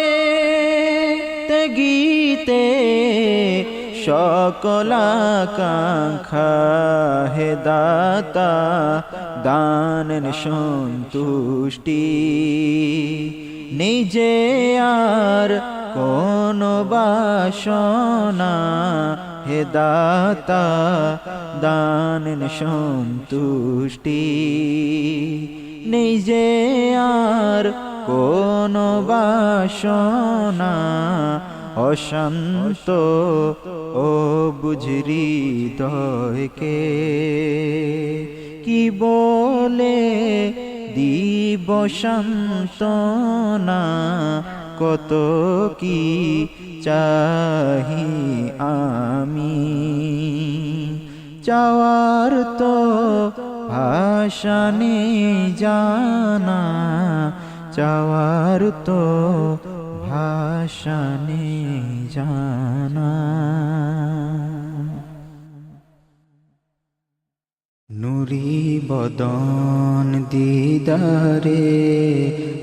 তেগিতে সকল আকাঙ্ক্ষা। হে দাতা দানের সন্তুষ্টি, নিজে আর কোন বাসনা, হে দাতা দানের সন্তুষ্টি, নিজে আর কোন বাসনা। অশান্ত ও বুঝরি হৃদয়কে কি বলে দিব সান্ত্বনা, কত কি চাহি আমি, চাওয়ার তো ভাষা নেই জানা, চাওয়ার তো ভাষা নেই জানা। নুরি বদন দিদারে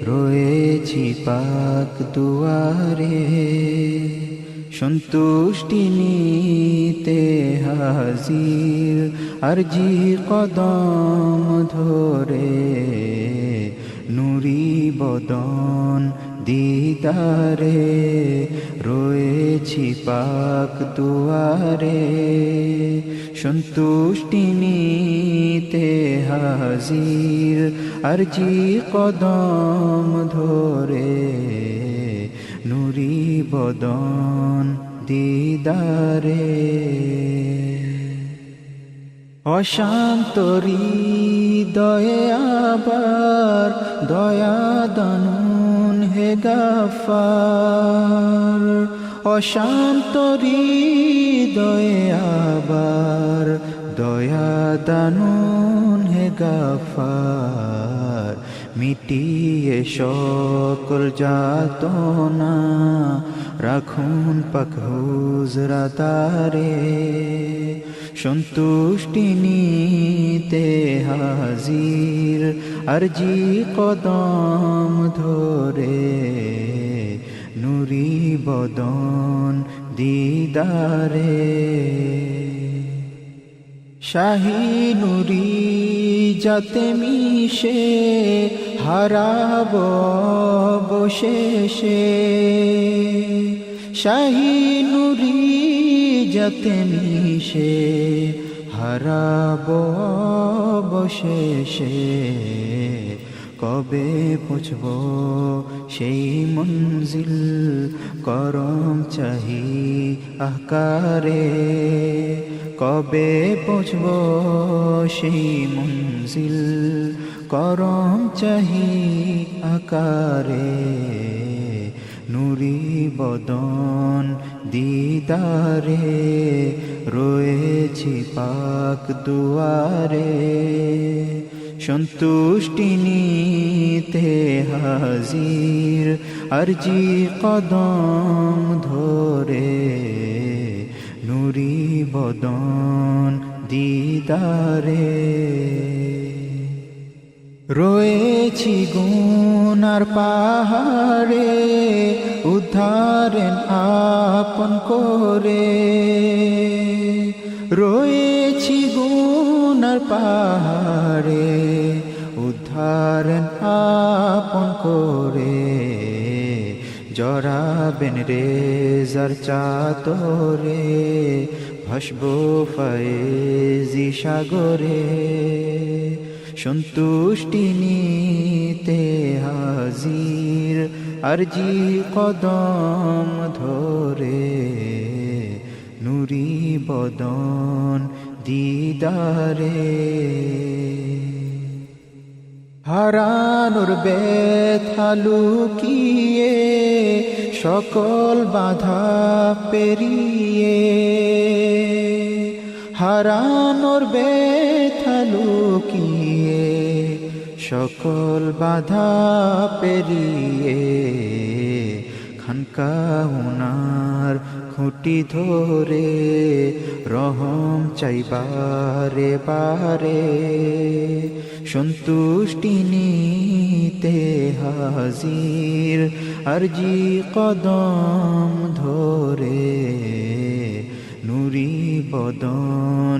রয়েছি পাক দুয়ারে, সন্তুষ্টি নিতে হাজির আরজি কদম ধরে। নুরি বদন দিদারে রয়েছি পাক দুয়ারে, সন্তুষ্টি নিতে হাজির আরজি কদম ধরে। নুরি বদন দিদারে অশান্ত হৃদয়ে আবার দয়া দানুন হে গাফার, অশান্ত হৃদয়ে আবার দয়া দানুন হে গাফার। মিটিয়ে সকল যাতনা রাখুন পাক হুজরাতারে সন্তুষ্টি নিতে হাজির আরজি কদম ধরে নুরি বদন দিদারে শাহী নুরি যাতে মিশে হারাব বশেষে শাহী নুরি যাতে মিশে হারাব বশেষে কবে পৌঁছব সেই মঞ্জিল করম চাহি আকারে কবে পৌঁছব সেই মঞ্জিল করম চাহি আকারে নুরি বদন দিদারে রয়েছি পাক দুয়ারে সন্তুষ্টি নিতে হাজির আরজি কদম ধরে নুরি বদন দিদারে রয়েছি গুনার পাহাড়ে উদ্ধারেন আপন করে রয়েছি গুনার পাহাড়ে উদ্ধারেন আপন করে জড়াবেন রেজার চাতরে ভাসব ফয়েজি সাগরে সন্তুষ্টি নিতে হাজির আরজি কদম ধরে নুরি বদন দিদারে হারানোর ব্যথা লুকিয়ে সকল বাধা পেরিয়ে হারানোর ব্যথা লুকিয়ে সকল বাধা পেরিয়ে খানকা উনার খুঁটি ধরে রহম চাইবারে বারে সন্তুষ্টি নিতে হাজির আরজি কদম ধরে নুরি বদন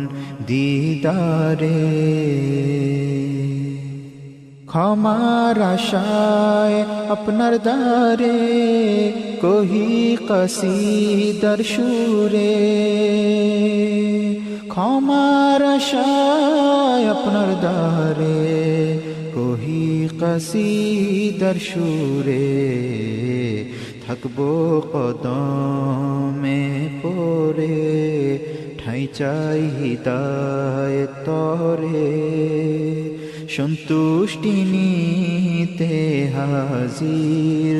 দিদারে ক্ষমার আশায় আপনার দ্বারে কহি কসিদার সুরে ক্ষমার আশায় আপনার দ্বারে কহি কসিদার সুরে থাকবো কদমে পরে ঠাই চাই হিদায়াত তরে সন্তুষ্টি নিতে হাজির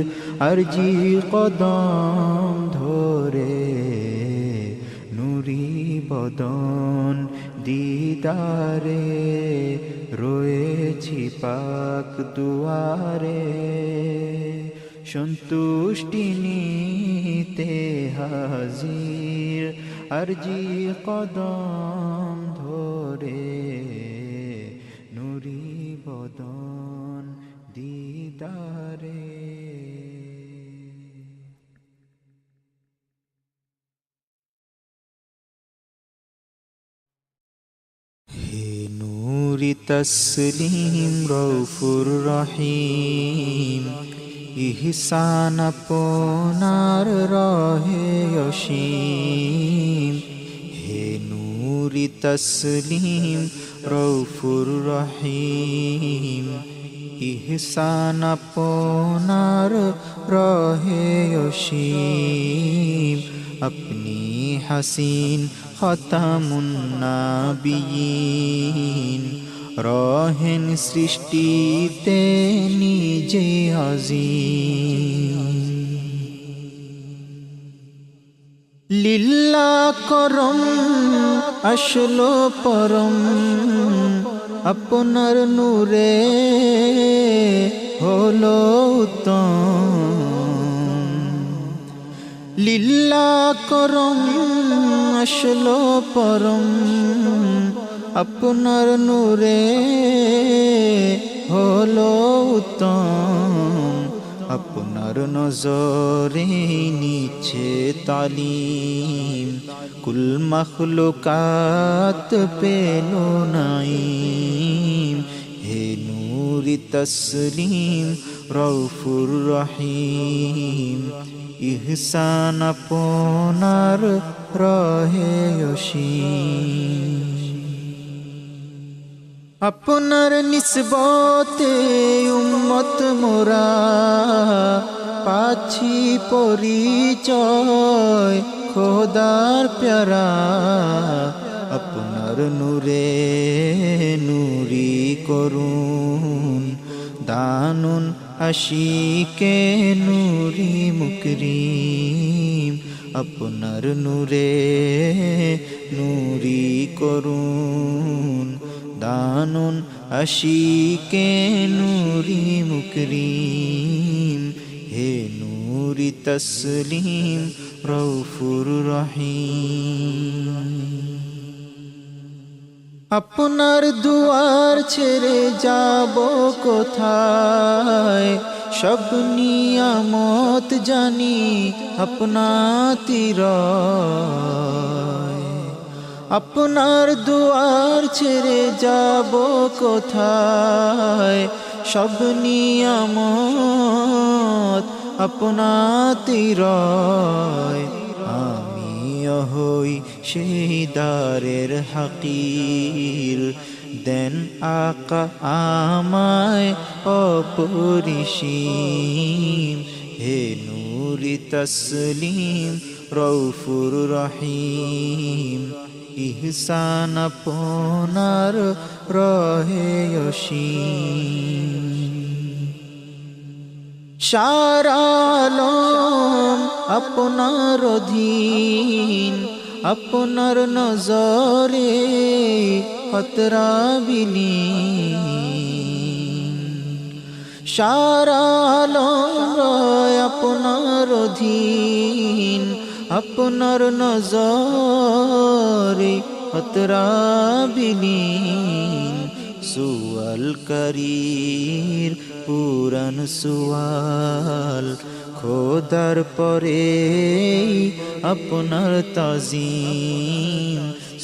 আরজি কদম ধরে নুরি বদন দিদারে রয়েছি পাক দুয়ারে সন্তুষ্টি নিতে হাজির আরজি কদম ধরে নুরি বদন দিদারে হে নূরি তসলিম রউফুর রহিম ইহসান আপনার রহে অসীম হে নূরি তসলিম রউফুর রহিম ইহসান আপনার রহে অসীম আপনি হাসিন খতামুন নাবিয়িন রহেন সৃষ্টিতে নিজে আজিম লীলা করম আসলো পরম, আপনার নূরে হলো উত্তম। লীলা করম আসলো পরম, আপনার নূরে হলো উত্তম। আপনার নজরে নিচ্ছে তালিম, কুল মখলুকাত পেল নাইম। হে নূরি তসলিম রউফুর রহিম, ইহসান আপনার রহে অসীম। আপনার নিসবতে উম্মত মোরা পাছি পরিচয় খোদার প্যারা। আপনার নূরে নূরি করুন, দানুন আশিকে নূরি মুকরিম। আপনার নূরে নূরি করুন, দানুন আশিকে নূরি মুকরিম। হে নূরি তসলিম রউফুর রহিম। আপনার দুয়ার ছেড়ে যাব কোথায়, সব নিয়ামত জানি আপনাতির। আপনার দুয়ার ছেড়ে যাব কোথায়, সব নিয়ামত আপনাতির। আমিও হই সেই দারের হাকির, দেন আকা আমায় অপরিসীম। হে নূরি তসলিম রউফুর রহিম, ইহসান আপনার রহে অসীম। সারা আলম আপনার অধীন, আপনার নজরে খতরা বিলীন। সারা আলম আপনার অধীন, আপনার নজরে খতরা বিলীন। সুয়াল করির পুরান সুয়াল, খোদার পরে আপনার তাজিম।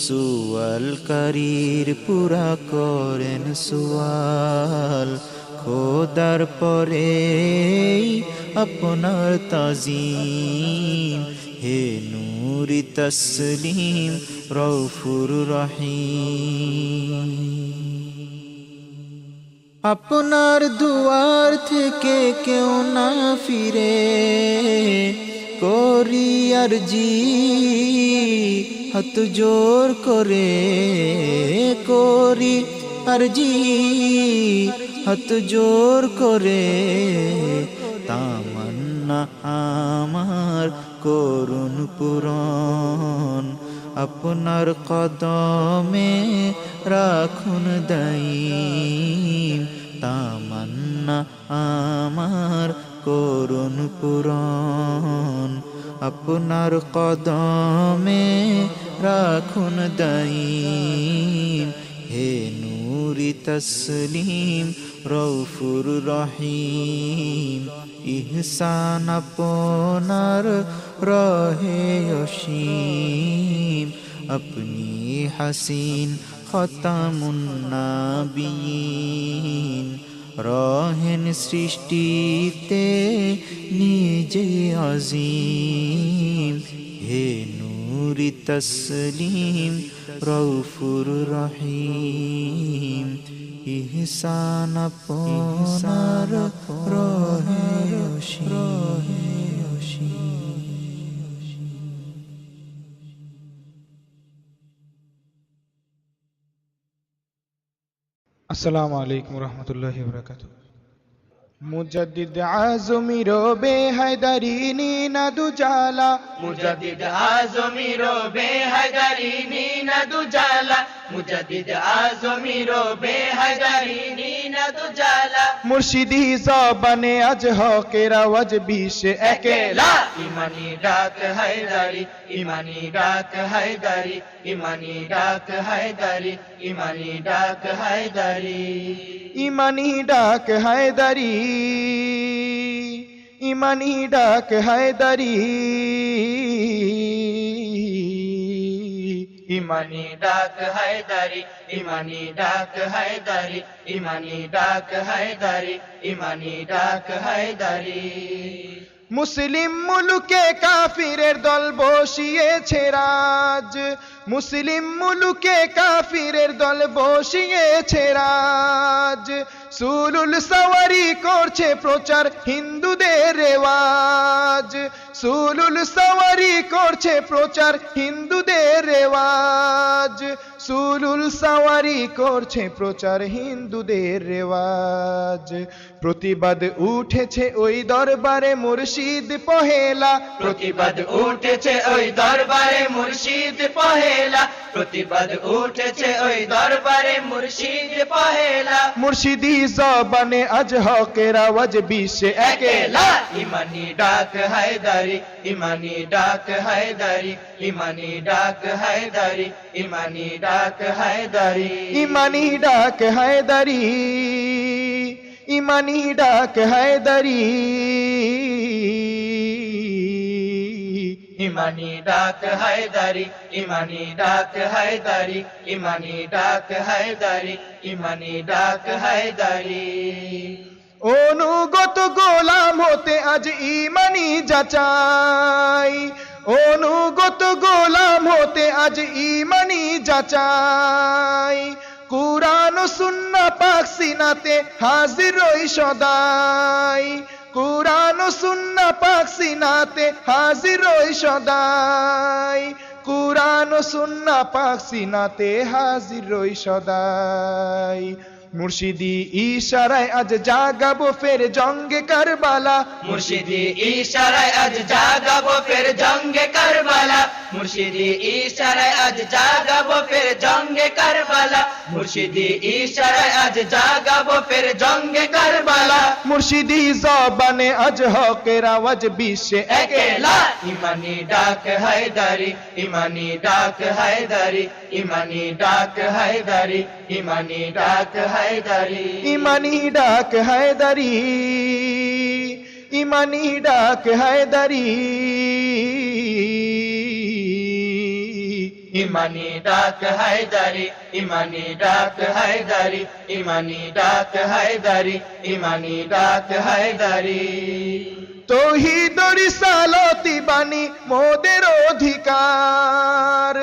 সুয়াল করির পুরা করেন সুয়াল, খোদার পরে আপনার তাজিম। হে নূরি তসলিম রউফুর রহিম। আপনার দুয়ার থেকে কেউ না ফিরে, করি আরজি হাত জোর করে। করি আরজি হাত জোর করে, তামান্না আমার করুণ পূরণ। আপনার কদমে রাখুন দায়ীম, তামান্না আমার করুণ পূরণ। আপনার কদমে রাখুন দায়ীম। হে নূরি তসলিম রউফুর রহিম, ইহসান আপনার রহে অসীম। আপনি হাসিন খতামুন নাবিয়িন, রহেন সৃষ্টিতে নিজে আজিম। হে নূরি তসলিম রউফুর রহিম, ইহসান আপনার রহে অসীম। আসসালামু আলাইকুম রহমতুল্লাহি ওয়া বারাকাতুহু। মুজাদ্দিদ আজমি রবে হায়দারি নীনা দুজালা মুজাদ্দিদ আজমি রবে হায়দারি নীনা দুজালা মুজাদ্দিদ আজমি রবে হায়দারি নীনা দুজালা মুর্শিদি জবানে আজ হকের আওয়াজ বিশ্বে একেলা ইমানি ডাক হায়দারি ইমানি ডাক হায়দারি ইমানি ডাক হায়দারি ইমানি ডাক হায়দারি ইমানি ডাক হায়দারি ইমানি ডাক হায়দারি ইমানি ডাক হায়দারি ইমানি ডাক হায়দারি ইমানি ডাক হায়দারি ইমানি ডাক হায়দারি মুসলিম মুলুকে কাফিরের দল বসিয়েছে রাজ মুসলিম মুলুকে কাফিরের দল বসিয়েছে রাজ সুলুল সওয়ারি করছে প্রচার হিন্দুদের রেওয়াজ সুলুল সওয়ারি করছে প্রচার হিন্দুদের রেওয়াজ সুলুল সওয়ারি করছে প্রচার হিন্দুদের রেওয়াজ প্রতিবাদ উঠেছে ওই দরবারে মুর্শিদ পহেলা প্রতিবাদ উঠেছে ওই দরবারে মুর্শিদ পহেলা প্রতিবাদ উঠেছে ওই দরবারে মুর্শিদ পহেলা মুর্শিদি জবানে আজ হকের আওয়াজ বিশ্বে একেলা ইমানি ডাক হায়দারি ইমানি ডাক হায়দারি ইমানি ডাক হায়দারি ইমানি ডাক হায়দারি ইমানি ডাক হায়দারি ইমানি ডাক হায়দারি ইমানি ডাক হায়দারি ইমানি ডাক হায়দারি ইমানি ডাক হায়দারি ইমানি ডাক হায়দারি অনুগত গোলাম হতে আজ ইমানি যাচাই অনুগত গোলাম হতে আজ ইমানি যাচাই কুরআন ও সুন্নাহ পাক সিনাতে হাজির ওই সদাই কুরআন ও সুন্নাহ পাক সিনাতে হাজির ওই সদাই কুরআন ও সুন্নাহ পাক সিনাতে হাজির ওই সদাই মুর্শিদি ইশারায় আজ জাগাবো ফের জঙ্গে কারবালা মুর্শিদি ইশারায় আজ জাগাবো ফের জঙ্গে কারবালা মুর্শিদি ইশারায় আজ জাগাবো ফের জঙ্গে কারবালা মুর্শিদি ইশারায় আজ জাগাবো ফের জঙ্গে কারবালা মুর্শিদি জবানে আজ হকের আওয়াজ বিশ্বে একেলা ইমানি ডাক হায়দারি ইমানি ডাক হায়দারি ইমানি ডাক হায়দারি ইমানি ডাক হায়দারি ইমানি ডাক হায়দারি ইমানি ডাক হায়দারি ইমানি ডাক হায়দারি ইমানি ডাক হায়দারি ইমানি ডাক হায়দারি ইমানি ডাক হায়দারি তৌহিদ রিসালতি বাণী মোদের অধিকার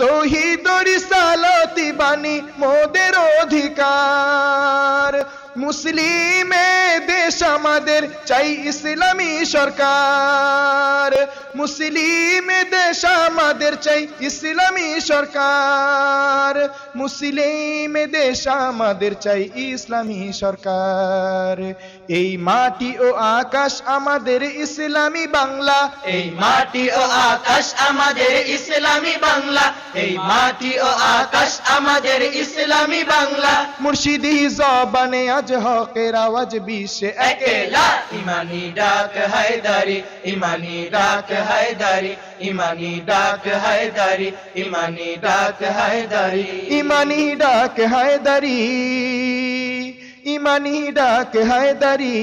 তৌহিদ রিসালতি বাণী মোদের অধিকার মুসলিমে দেশ আমাদের চাই ইসলামী সরকার মুসলিমে দেশ আমাদের চাই ইসলামী সরকার মুসলিমে দেশ আমাদের চাই ইসলামী সরকার এই মাটি ও আকাশ আমাদের ইসলামী বাংলা এই মাটি ও আকাশ আমাদের ইসলামী বাংলা এই মাটি ও আকাশ আমাদের ইসলামী বাংলা মুর্শিদি জবানে আজ হকের আওয়াজ বিশ্বে একেলা ইমানি ডাক হায়দারি ইমানি ডাক হায়দারি ইমানি ডাক হায়দারি ইমানি ডাক হায়দারি ইমানি ডাক হায়দারি ইমানি ডাক হায়দারি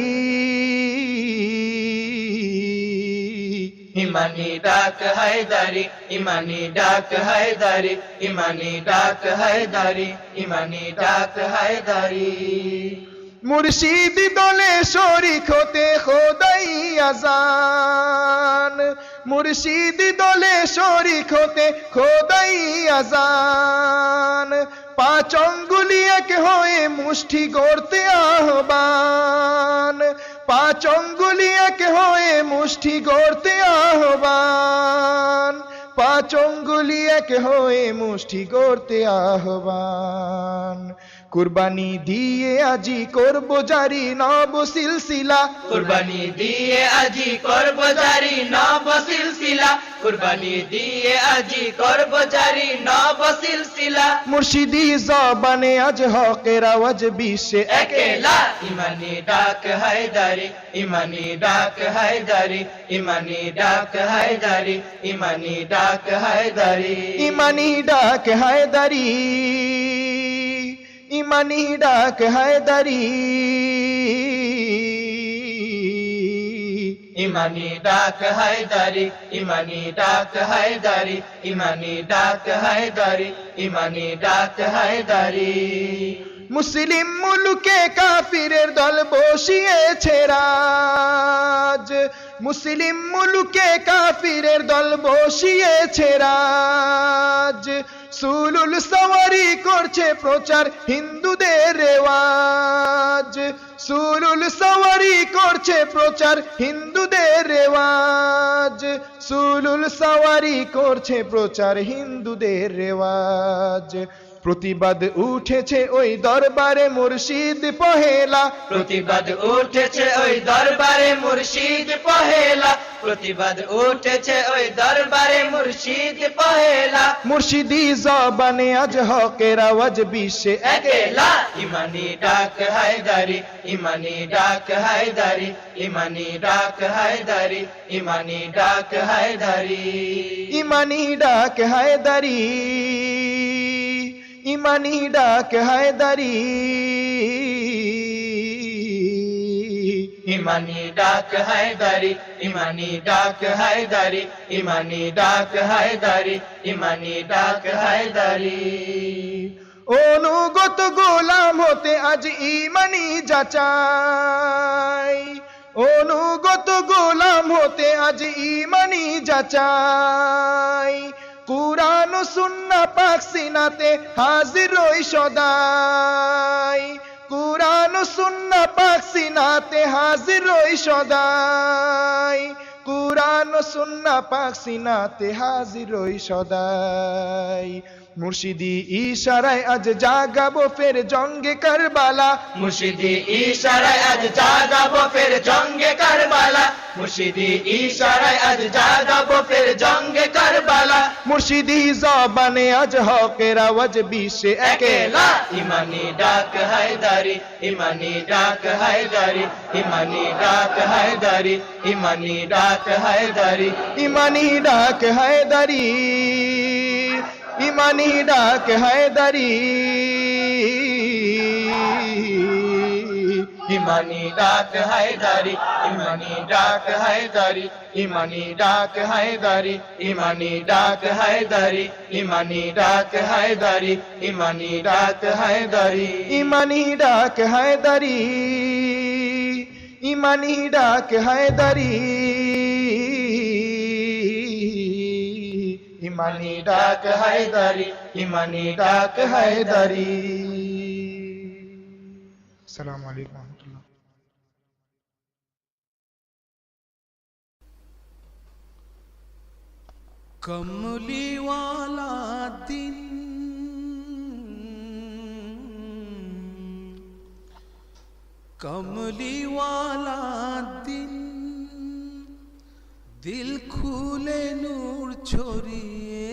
ইমানি ডাক হায়দারি ইমানি ডাক হায়দারি ইমানি ডাক হায়দারি ইমানি ডাক হায়দারি মুর্শিদি দলে শরীক হতে খোদাই আজান মুর্শিদি দলে শরীক হতে খোদাই আজান পাঁচ অঙ্গুলি এক হয়ে মুষ্টি গড়তে আহ্বান পাঁচ অঙ্গুলি এক হয়ে মুষ্টি গড়তে আহ্বান পাঁচ অঙ্গুলি এক হয়ে মুষ্টি করতে আহ্বান কুরবানি দিয়ে আজি করব জারি নব সিলসিলা কুরবানি দিয়ে আজি করব জারি নব সিলসিলা কুরবানি দিয়ে আজি করব জারি নব সিলসিলা মুর্শিদি জবানে আজ হকের আওয়াজ বিশ্বে একেলা ইমানি ডাক হায়দারি ইমানি ডাক হায়দারি ইমানি ডাক হায়দারি ইমানি ডাক হায়দারি ইমানি ডাক হায়দারি ইমানি ডাক হায়দারি ইমানি ডাক হায়দারি ইমানি ডাক হায়দারি ইমানি ডাক হায়দারি ইমানি ডাক হায়দারি মুসলিম মুলুকে কাফিরের দল বসিয়েছে রাজ মুসলিম মুলুকে কাফিরের দল বসিয়েছে রাজ সুলুল সওয়ারি করছে প্রচার হিন্দুদের রেওয়াজ সুলুল সওয়ারি করছে প্রচার হিন্দুদের রেওয়াজ সুলুল সওয়ারি করছে প্রচার হিন্দুদের রেওয়াজ প্রতিবাদ উঠেছে ওই দরবারে মুর্শিদ পহেলা প্রতিবাদ উঠেছে ওই দরবারে মুর্শিদ পহেলা প্রতিবাদ উঠেছে ওই দরবারে মুর্শিদ পহেলা মুর্শিদি জবানে আজ হকের আওয়াজ বিশ্বে একেলা ইমানি ডাক হায়দারি ইমানি ডাক হায়দারি ইমানি ডাক হায়দারি ইমানি ডাক হায়দারি ইমানি ডাক হায়দারি ইমানি ডাক হায়দারি ইমানি ডাক হায়দারি ইমানি ডাক হায়দারি ইমানি ডাক হায়দারি ইমানি ডাক হায়দারি অনুগত গোলাম হতে আজ ইমানি যাচাই অনুগত গোলাম হতে আজ ইমানি যাচাই কুরআন ও সুন্নাহ পাক সিনাতে হাজির রই সদাই কুরআন ও সুন্নাহ পাক সিনাতে হাজির রই সদাই কুরআন ও সুন্নাহ পাক সিনাতে হাজির রই সদাই মুর্শিদি ইশারায় আজ জাগাবো ফের জঙ্গে কারবালা মুর্শিদি ইশারায় আজ জাগাবো ফের জঙ্গে কারবালা মুর্শিদি ইশারায় আজ জাগাবো ফের জঙ্গে কারবালা মুর্শিদি জবানে আজ হকের আওয়াজ বিশ্বে একেলা ইমানি ডাক হায়দারি ইমানি ডাক হায়দারি ইমানি ডাক হায়দারি ইমানি ডাক হায়দারি ইমানি ডাক হায়দারি ইমানি ডাক হায়দারি ইমানি ডাক হায়দারি ইমানি ডাক হায়দারি ইমানি ডাক হায়দারি ইমানি ডাক হায়দারি ইমানি ডাক হায়দারি ইমানি ডাক হায়দারি ইমানি ডাক হায়দারি ইমানি ডাক হায়দারি ইমানি ডাক হায়দারি ইমানি ডাক হায়দারি আসসালামু আলাইকুম ওয়া রাহমাতুল্লাহ कमली वाला दिन कमली वाला दिन दिल खुले नूर छोड़िए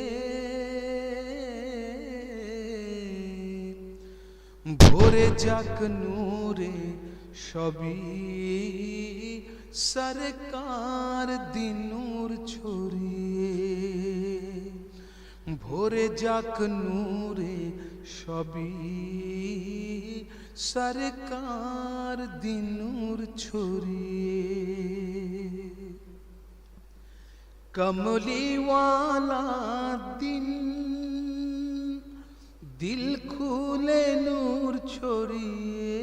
भोरे जाक नूरे सभी सरकार दिन नूर छोड़िए भोरे जाक नूरे सभी सरकार दिन नूर छोड़िए कमली वाला दिन दिल खुले नूर छोड़िए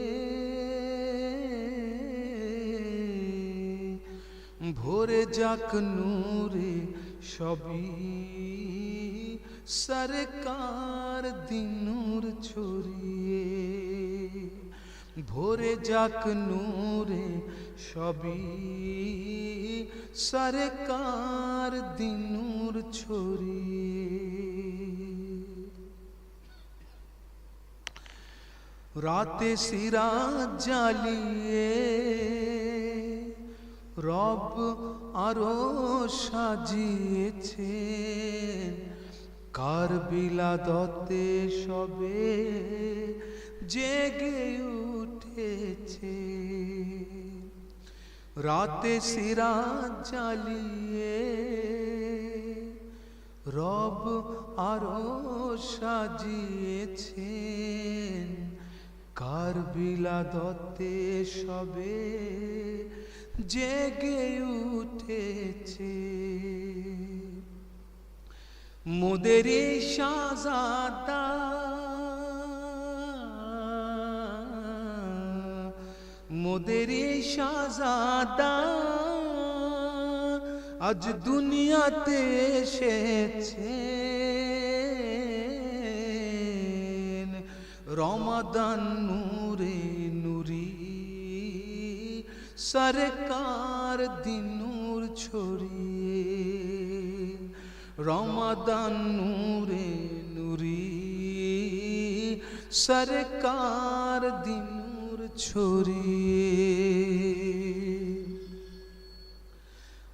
भोरे जाक नूरे सभी सरकार दिन नूर छोड़िए ভরে যাক নূরে সবই সরকার দিন নূর ছড়িয়ে। রাতে সিরাজ জ্বালিয়ে রব আরো সাজিয়েছেন, কার বিলাদতে সবে জেগে উঠেছে। রাতে সিরাজ জ্বালিয়ে রব আরো সাজিয়েছেন, কার বিলাদতে সবে জেগে উঠেছে। মোদেরি শাহজাদা মোদেরি শাহজাদা আজ দুনিয়াতে এসেছেন, রমাদান নূরে নূরি সরকার দিন নূর ছড়িয়ে। রমাদান নূরে নূরি সরকার দিন নূর ছড়িয়ে।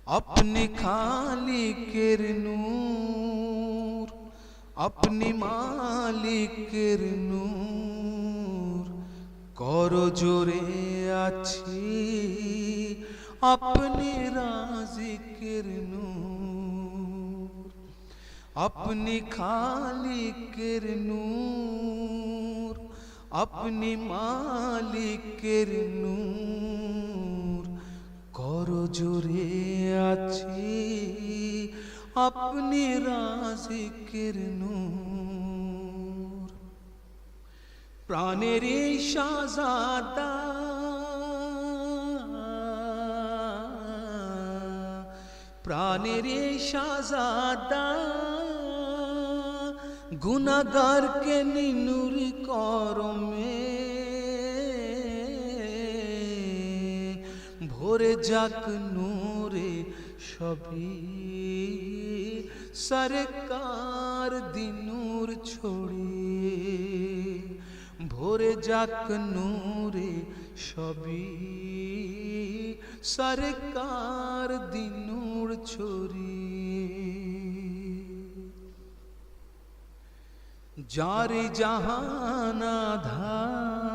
अपने खालिकेर नूर अपनी मालिकेर नूर करो जोरे आछी अपने राज़िकेर नूर। अपनी खालिकेर नूर अपनी मालिकेर नूर करो जोरे आछी अपनी राज़िकेर नूर। प्राणेरी शाहजादा प्राणेरी शाहजादा गुनाहगार के निनूर करमे ভরে যাক নূরে সবই সরকার দিন নূর ছড়িয়ে। ভরে যাক নূরে সবই সরকার দিন নূর ছড়িয়ে। जारे जहान आधार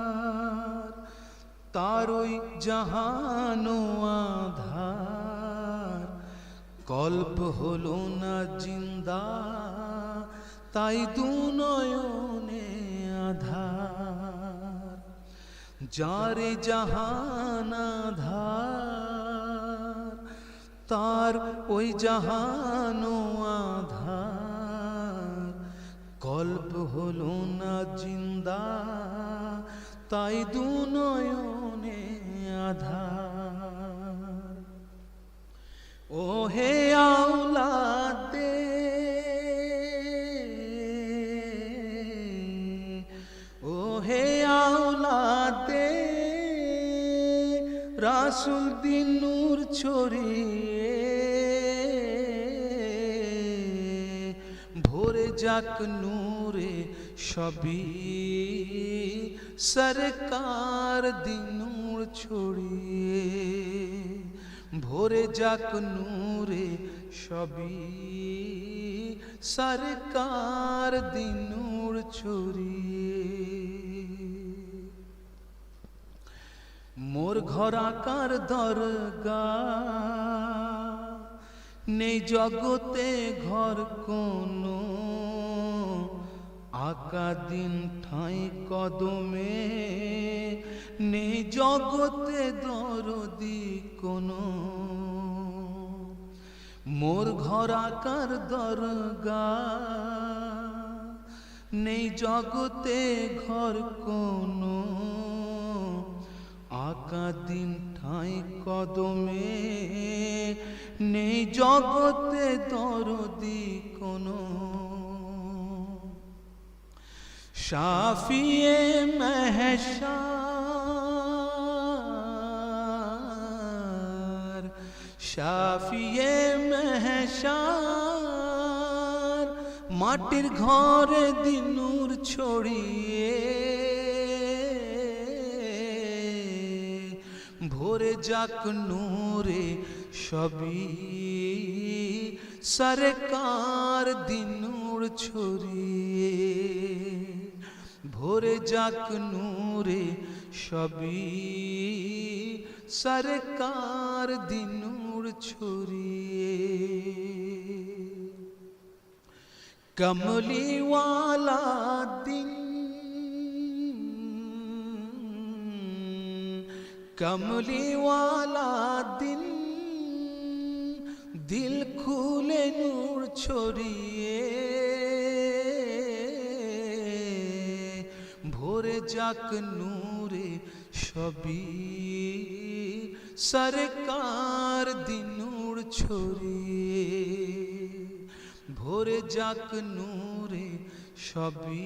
तारोई जहानो आधार कल्प हलो ना जिंदा ताई दुनयने आधार जारे जहान आधार तार ओई जहानो आधार कल्प हलो ना जिंदा ताई दुनयने आधार ओ हे औलादे ओ हे औलादे रासुल दिन नूर छड़िए भोरे जाक नूरे सभी सरकार दिन नूर छड़िए भोरे जाक नूरे सभी सरकार दिन नूर छड़िए मोर घर आकार दरगा नेই जगते घर कोनो आका दिन ठाई कदमे नेই जगते दरदी कोनो मोर घर आकार दरगा नेই जगते घर कोनो आका दिन ठाई कदमे नेই जगते दरदी कोनो शाफिए महशर শাফিয়ে মেহশার মাটির ঘরে দিন নূর ছড়িয়ে ভোরে যাক নূরে সবই সরকার দিন নূর ছড়িয়ে ভোরে যাক নূরে সবই সরকার দিন নূর ছড়িয়ে कमली वाला दिन कमली वाला दिन दिल खुले नूर छोड़िए भोरे जाक नूरे सभी सरकार दिन नूर छोड़िए भोरे जाक नूरे सभी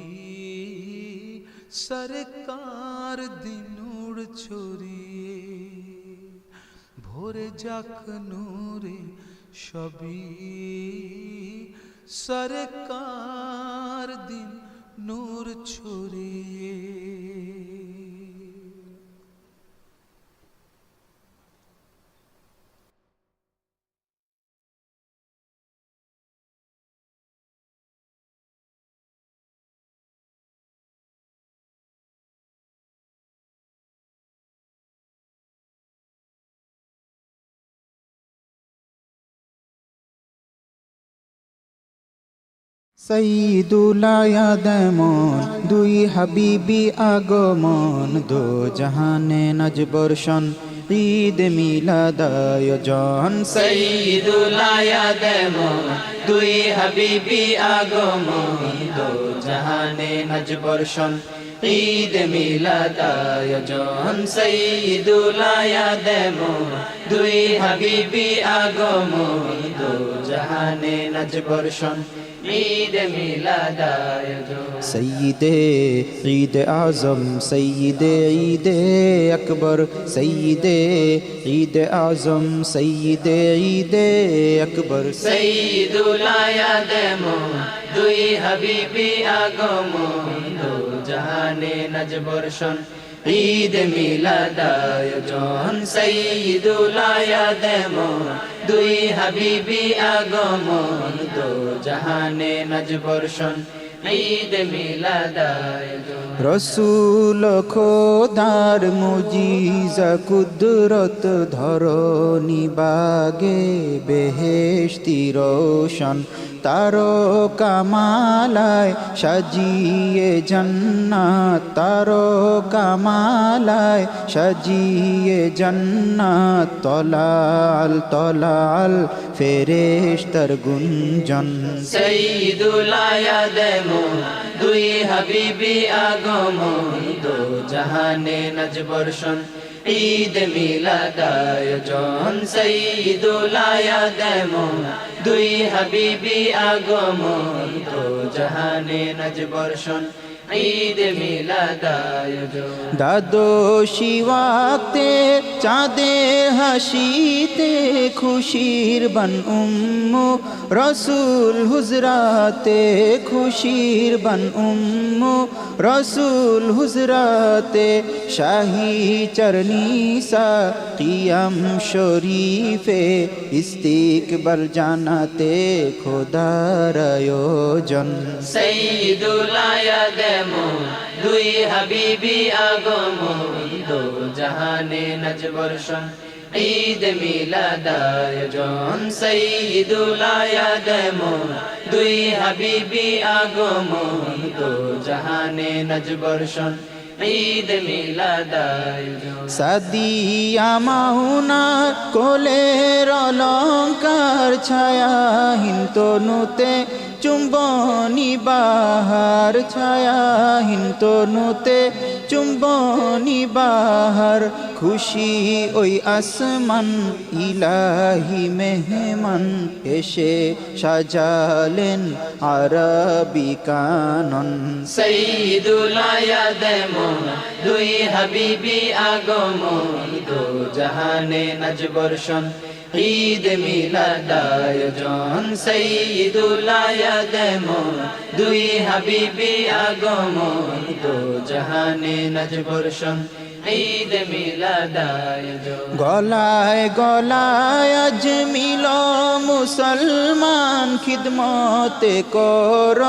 सरकार दिनूर छोड़िए भोरे जाक नूरे सभी सरकार दिन नूर छोड़िए সঈদুল আয়াদমন দুই হাবিবি আগমন দো জাহানে নজবর্ষণ ঈদ মিলাদ আয়োজন সঈদুল আয়াদমন দুই হাবিবি আগমন দো জাহানে নজবর্ষণ ঈদ মিলাদ আয়োজন সঈদুল আয়াদমন দুই হাবিবি আগমন দো জাহানে নজবর্ষণ ঈদ মিলাদ আয়োজন সঈদে ঈদ আজম সঈদে ঈদ আকবর সঈদে ঈদ আজম সঈদে ঈদ আকবর সঈদুল আয়াদমন দুই হাবিবি আগমন দো জাহানে নজবর্ষণ ঈদ মিলাদ আয়োজন সঈদুল আয়াদমন দুই হাবিবি আগমন দো জাহানে নজবর্ষণ ঈদ মিলাদ আয়োজন রসুল খোদার মুজিজা কুদরত ধরণী বাগে বেহেশতি রোশন তারো কামালায় সাজিয়ে জান্নাত তারো কামালায় সাজিয়ে জান্নাত তলাল তলাল ফেরেশতার গুঞ্জন সঈদুল আয়াদমন দুই হাবিবি আগমন দো জাহানে নজবর্ষণ ঈদ মিলাদ আয়োজন সঈদুল আয়াদমন দুই হাবিবি আগমন দো জাহানে নজবর্ষণ ঈদ মিলাদ আয়োজন দাদো শিওয়াক্তে চাঁদের হাসিতে খুশির বান উম্মু রসুল হুজরাতে খুশির বান উম্মু রসুল হুজরাতে শাহী চরনিসা কিয়াম শরীফে ইস্তিকবাল জানাতে খোদার আয়োজন সঈদুল আয়াদমন দুই হাবিবি আগমন দো জাহানে নজবর্ষণ ঈদ মিলাদ আয়োজন সঈদুল আয়াদমন দুই হাবিবি আগমন দো জাহানে নজবর্ষণ ঈদ মিলাদ আয়োজন সাদিয়া মাহুনা কোলের অলঙ্কার ছায়াহীন তনুতে চুম্বনী বাহার ছায়াহীন তনুতে চুম্বনী বাহার খুশি ওই আসমান ইলাহি মেহমান এসে সাজালেন আরবি কানন সঈদুল আয়াদমন দুই হাবিবি আগমন দো জাহানে নজবর্ষণ ঈদ মিলাদ আয়োজন সাইয়্যিদুল আয়াদমন দুই হাবিবি আগমন দো জাহানে নজবর্ষণ ঈদ মিলাদ আয়োজন গলায় গলায় আজ মিল মুসলমান খিদমতে কর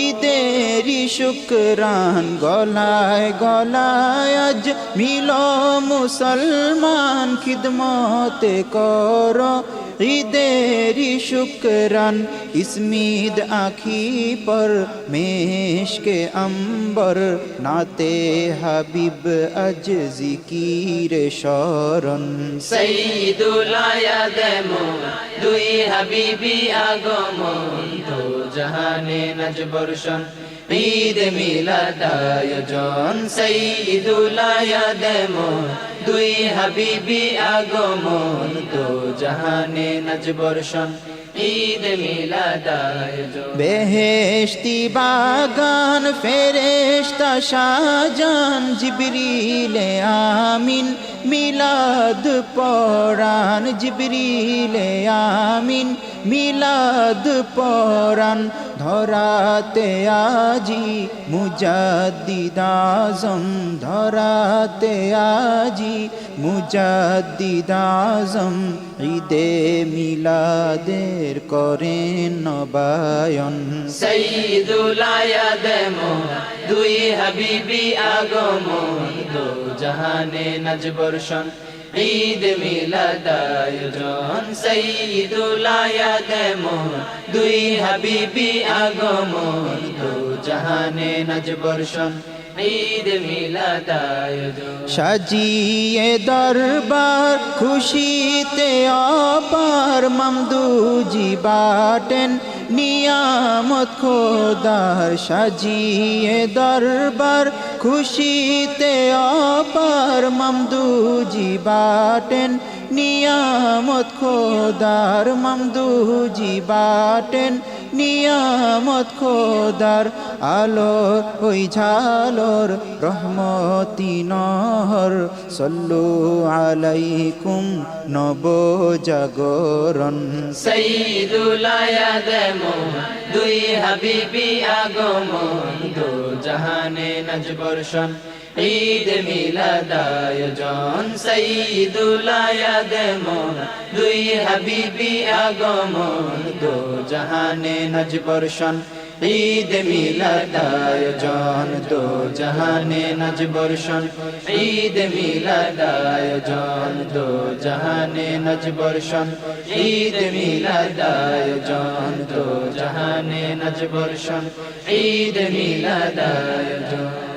ঈদেরি শুকরান গলায় গলায় আজ মিল মুসলমান খিদমতে কর ঈদেরি শুকরান ইসমিদ আঁখি पर মেশকে अंबर नाते হাবিব আজ জিকির শরণ সাইয়্যিদুল আয়াদমন দুই হাবিবি আগমন দো জাহানে নজবর্ষণ ঈদ মিলাদ আয়োজন সাইয়্যিদুল আয়াদমন দুই হাবিবি আগমন দো জাহানে নজবর্ষণ ঈদ মিলাদ আয়োজন বেহেশতি বাগান ফেরেশতা সাজান জিবরিলে আমিন মিলাদ পরান জিবরিলে আমিন মিলাদ পরান ধরাতে আজি মুজাদ্দিদ আজম ধরাতে আজি মুজাদ্দিদ আজম ঈদে মিলাদের করেন নবায়ন সাইয়্যিদুল আয়াদমন দুই হাবিবি আগমন দো জাহানে নজবর্ষণ ঈদ মিলাদ আয়োজন সাইয়্যিদুল আয়াদমন দুই হাবিবি আগমন দো জাহানে নজবর্ষণ ঈদ মিলাদ আয়োজন সাজিয়ে দরবার খুশিতে অপার মমদুজি বাটেন নিয়ামত খোদার সাজিয়ে দরবার খুশিতে অপার মমদুজি বাটেন নিয়ামত খোদার মমদুজি বাটেন নিয়ামত খোদার আলো ওই ঝালর রহমতি নহর সল্লু আলাইকুম নব জাগরণ সাইয়্যিদুল আয়াদমন দুই হাবিবি আগমন দো জাহানে নজবর্ষণ ঈদ মিলাদ আয়োজন সাইয়্যিদুল আয়াদমন দুই হাবিবি আগমন দো জাহানে নজবর্ষণ ঈদ মিলাদ আয়োজন দো জাহানে নজবর্ষণ ঈদ মিলাদ আয়োজন দো জাহানে নজবর্ষণ ঈদ মিলাদ আয়োজন দো জাহানে নজবর্ষণ ঈদ মিলাদ আয়োজন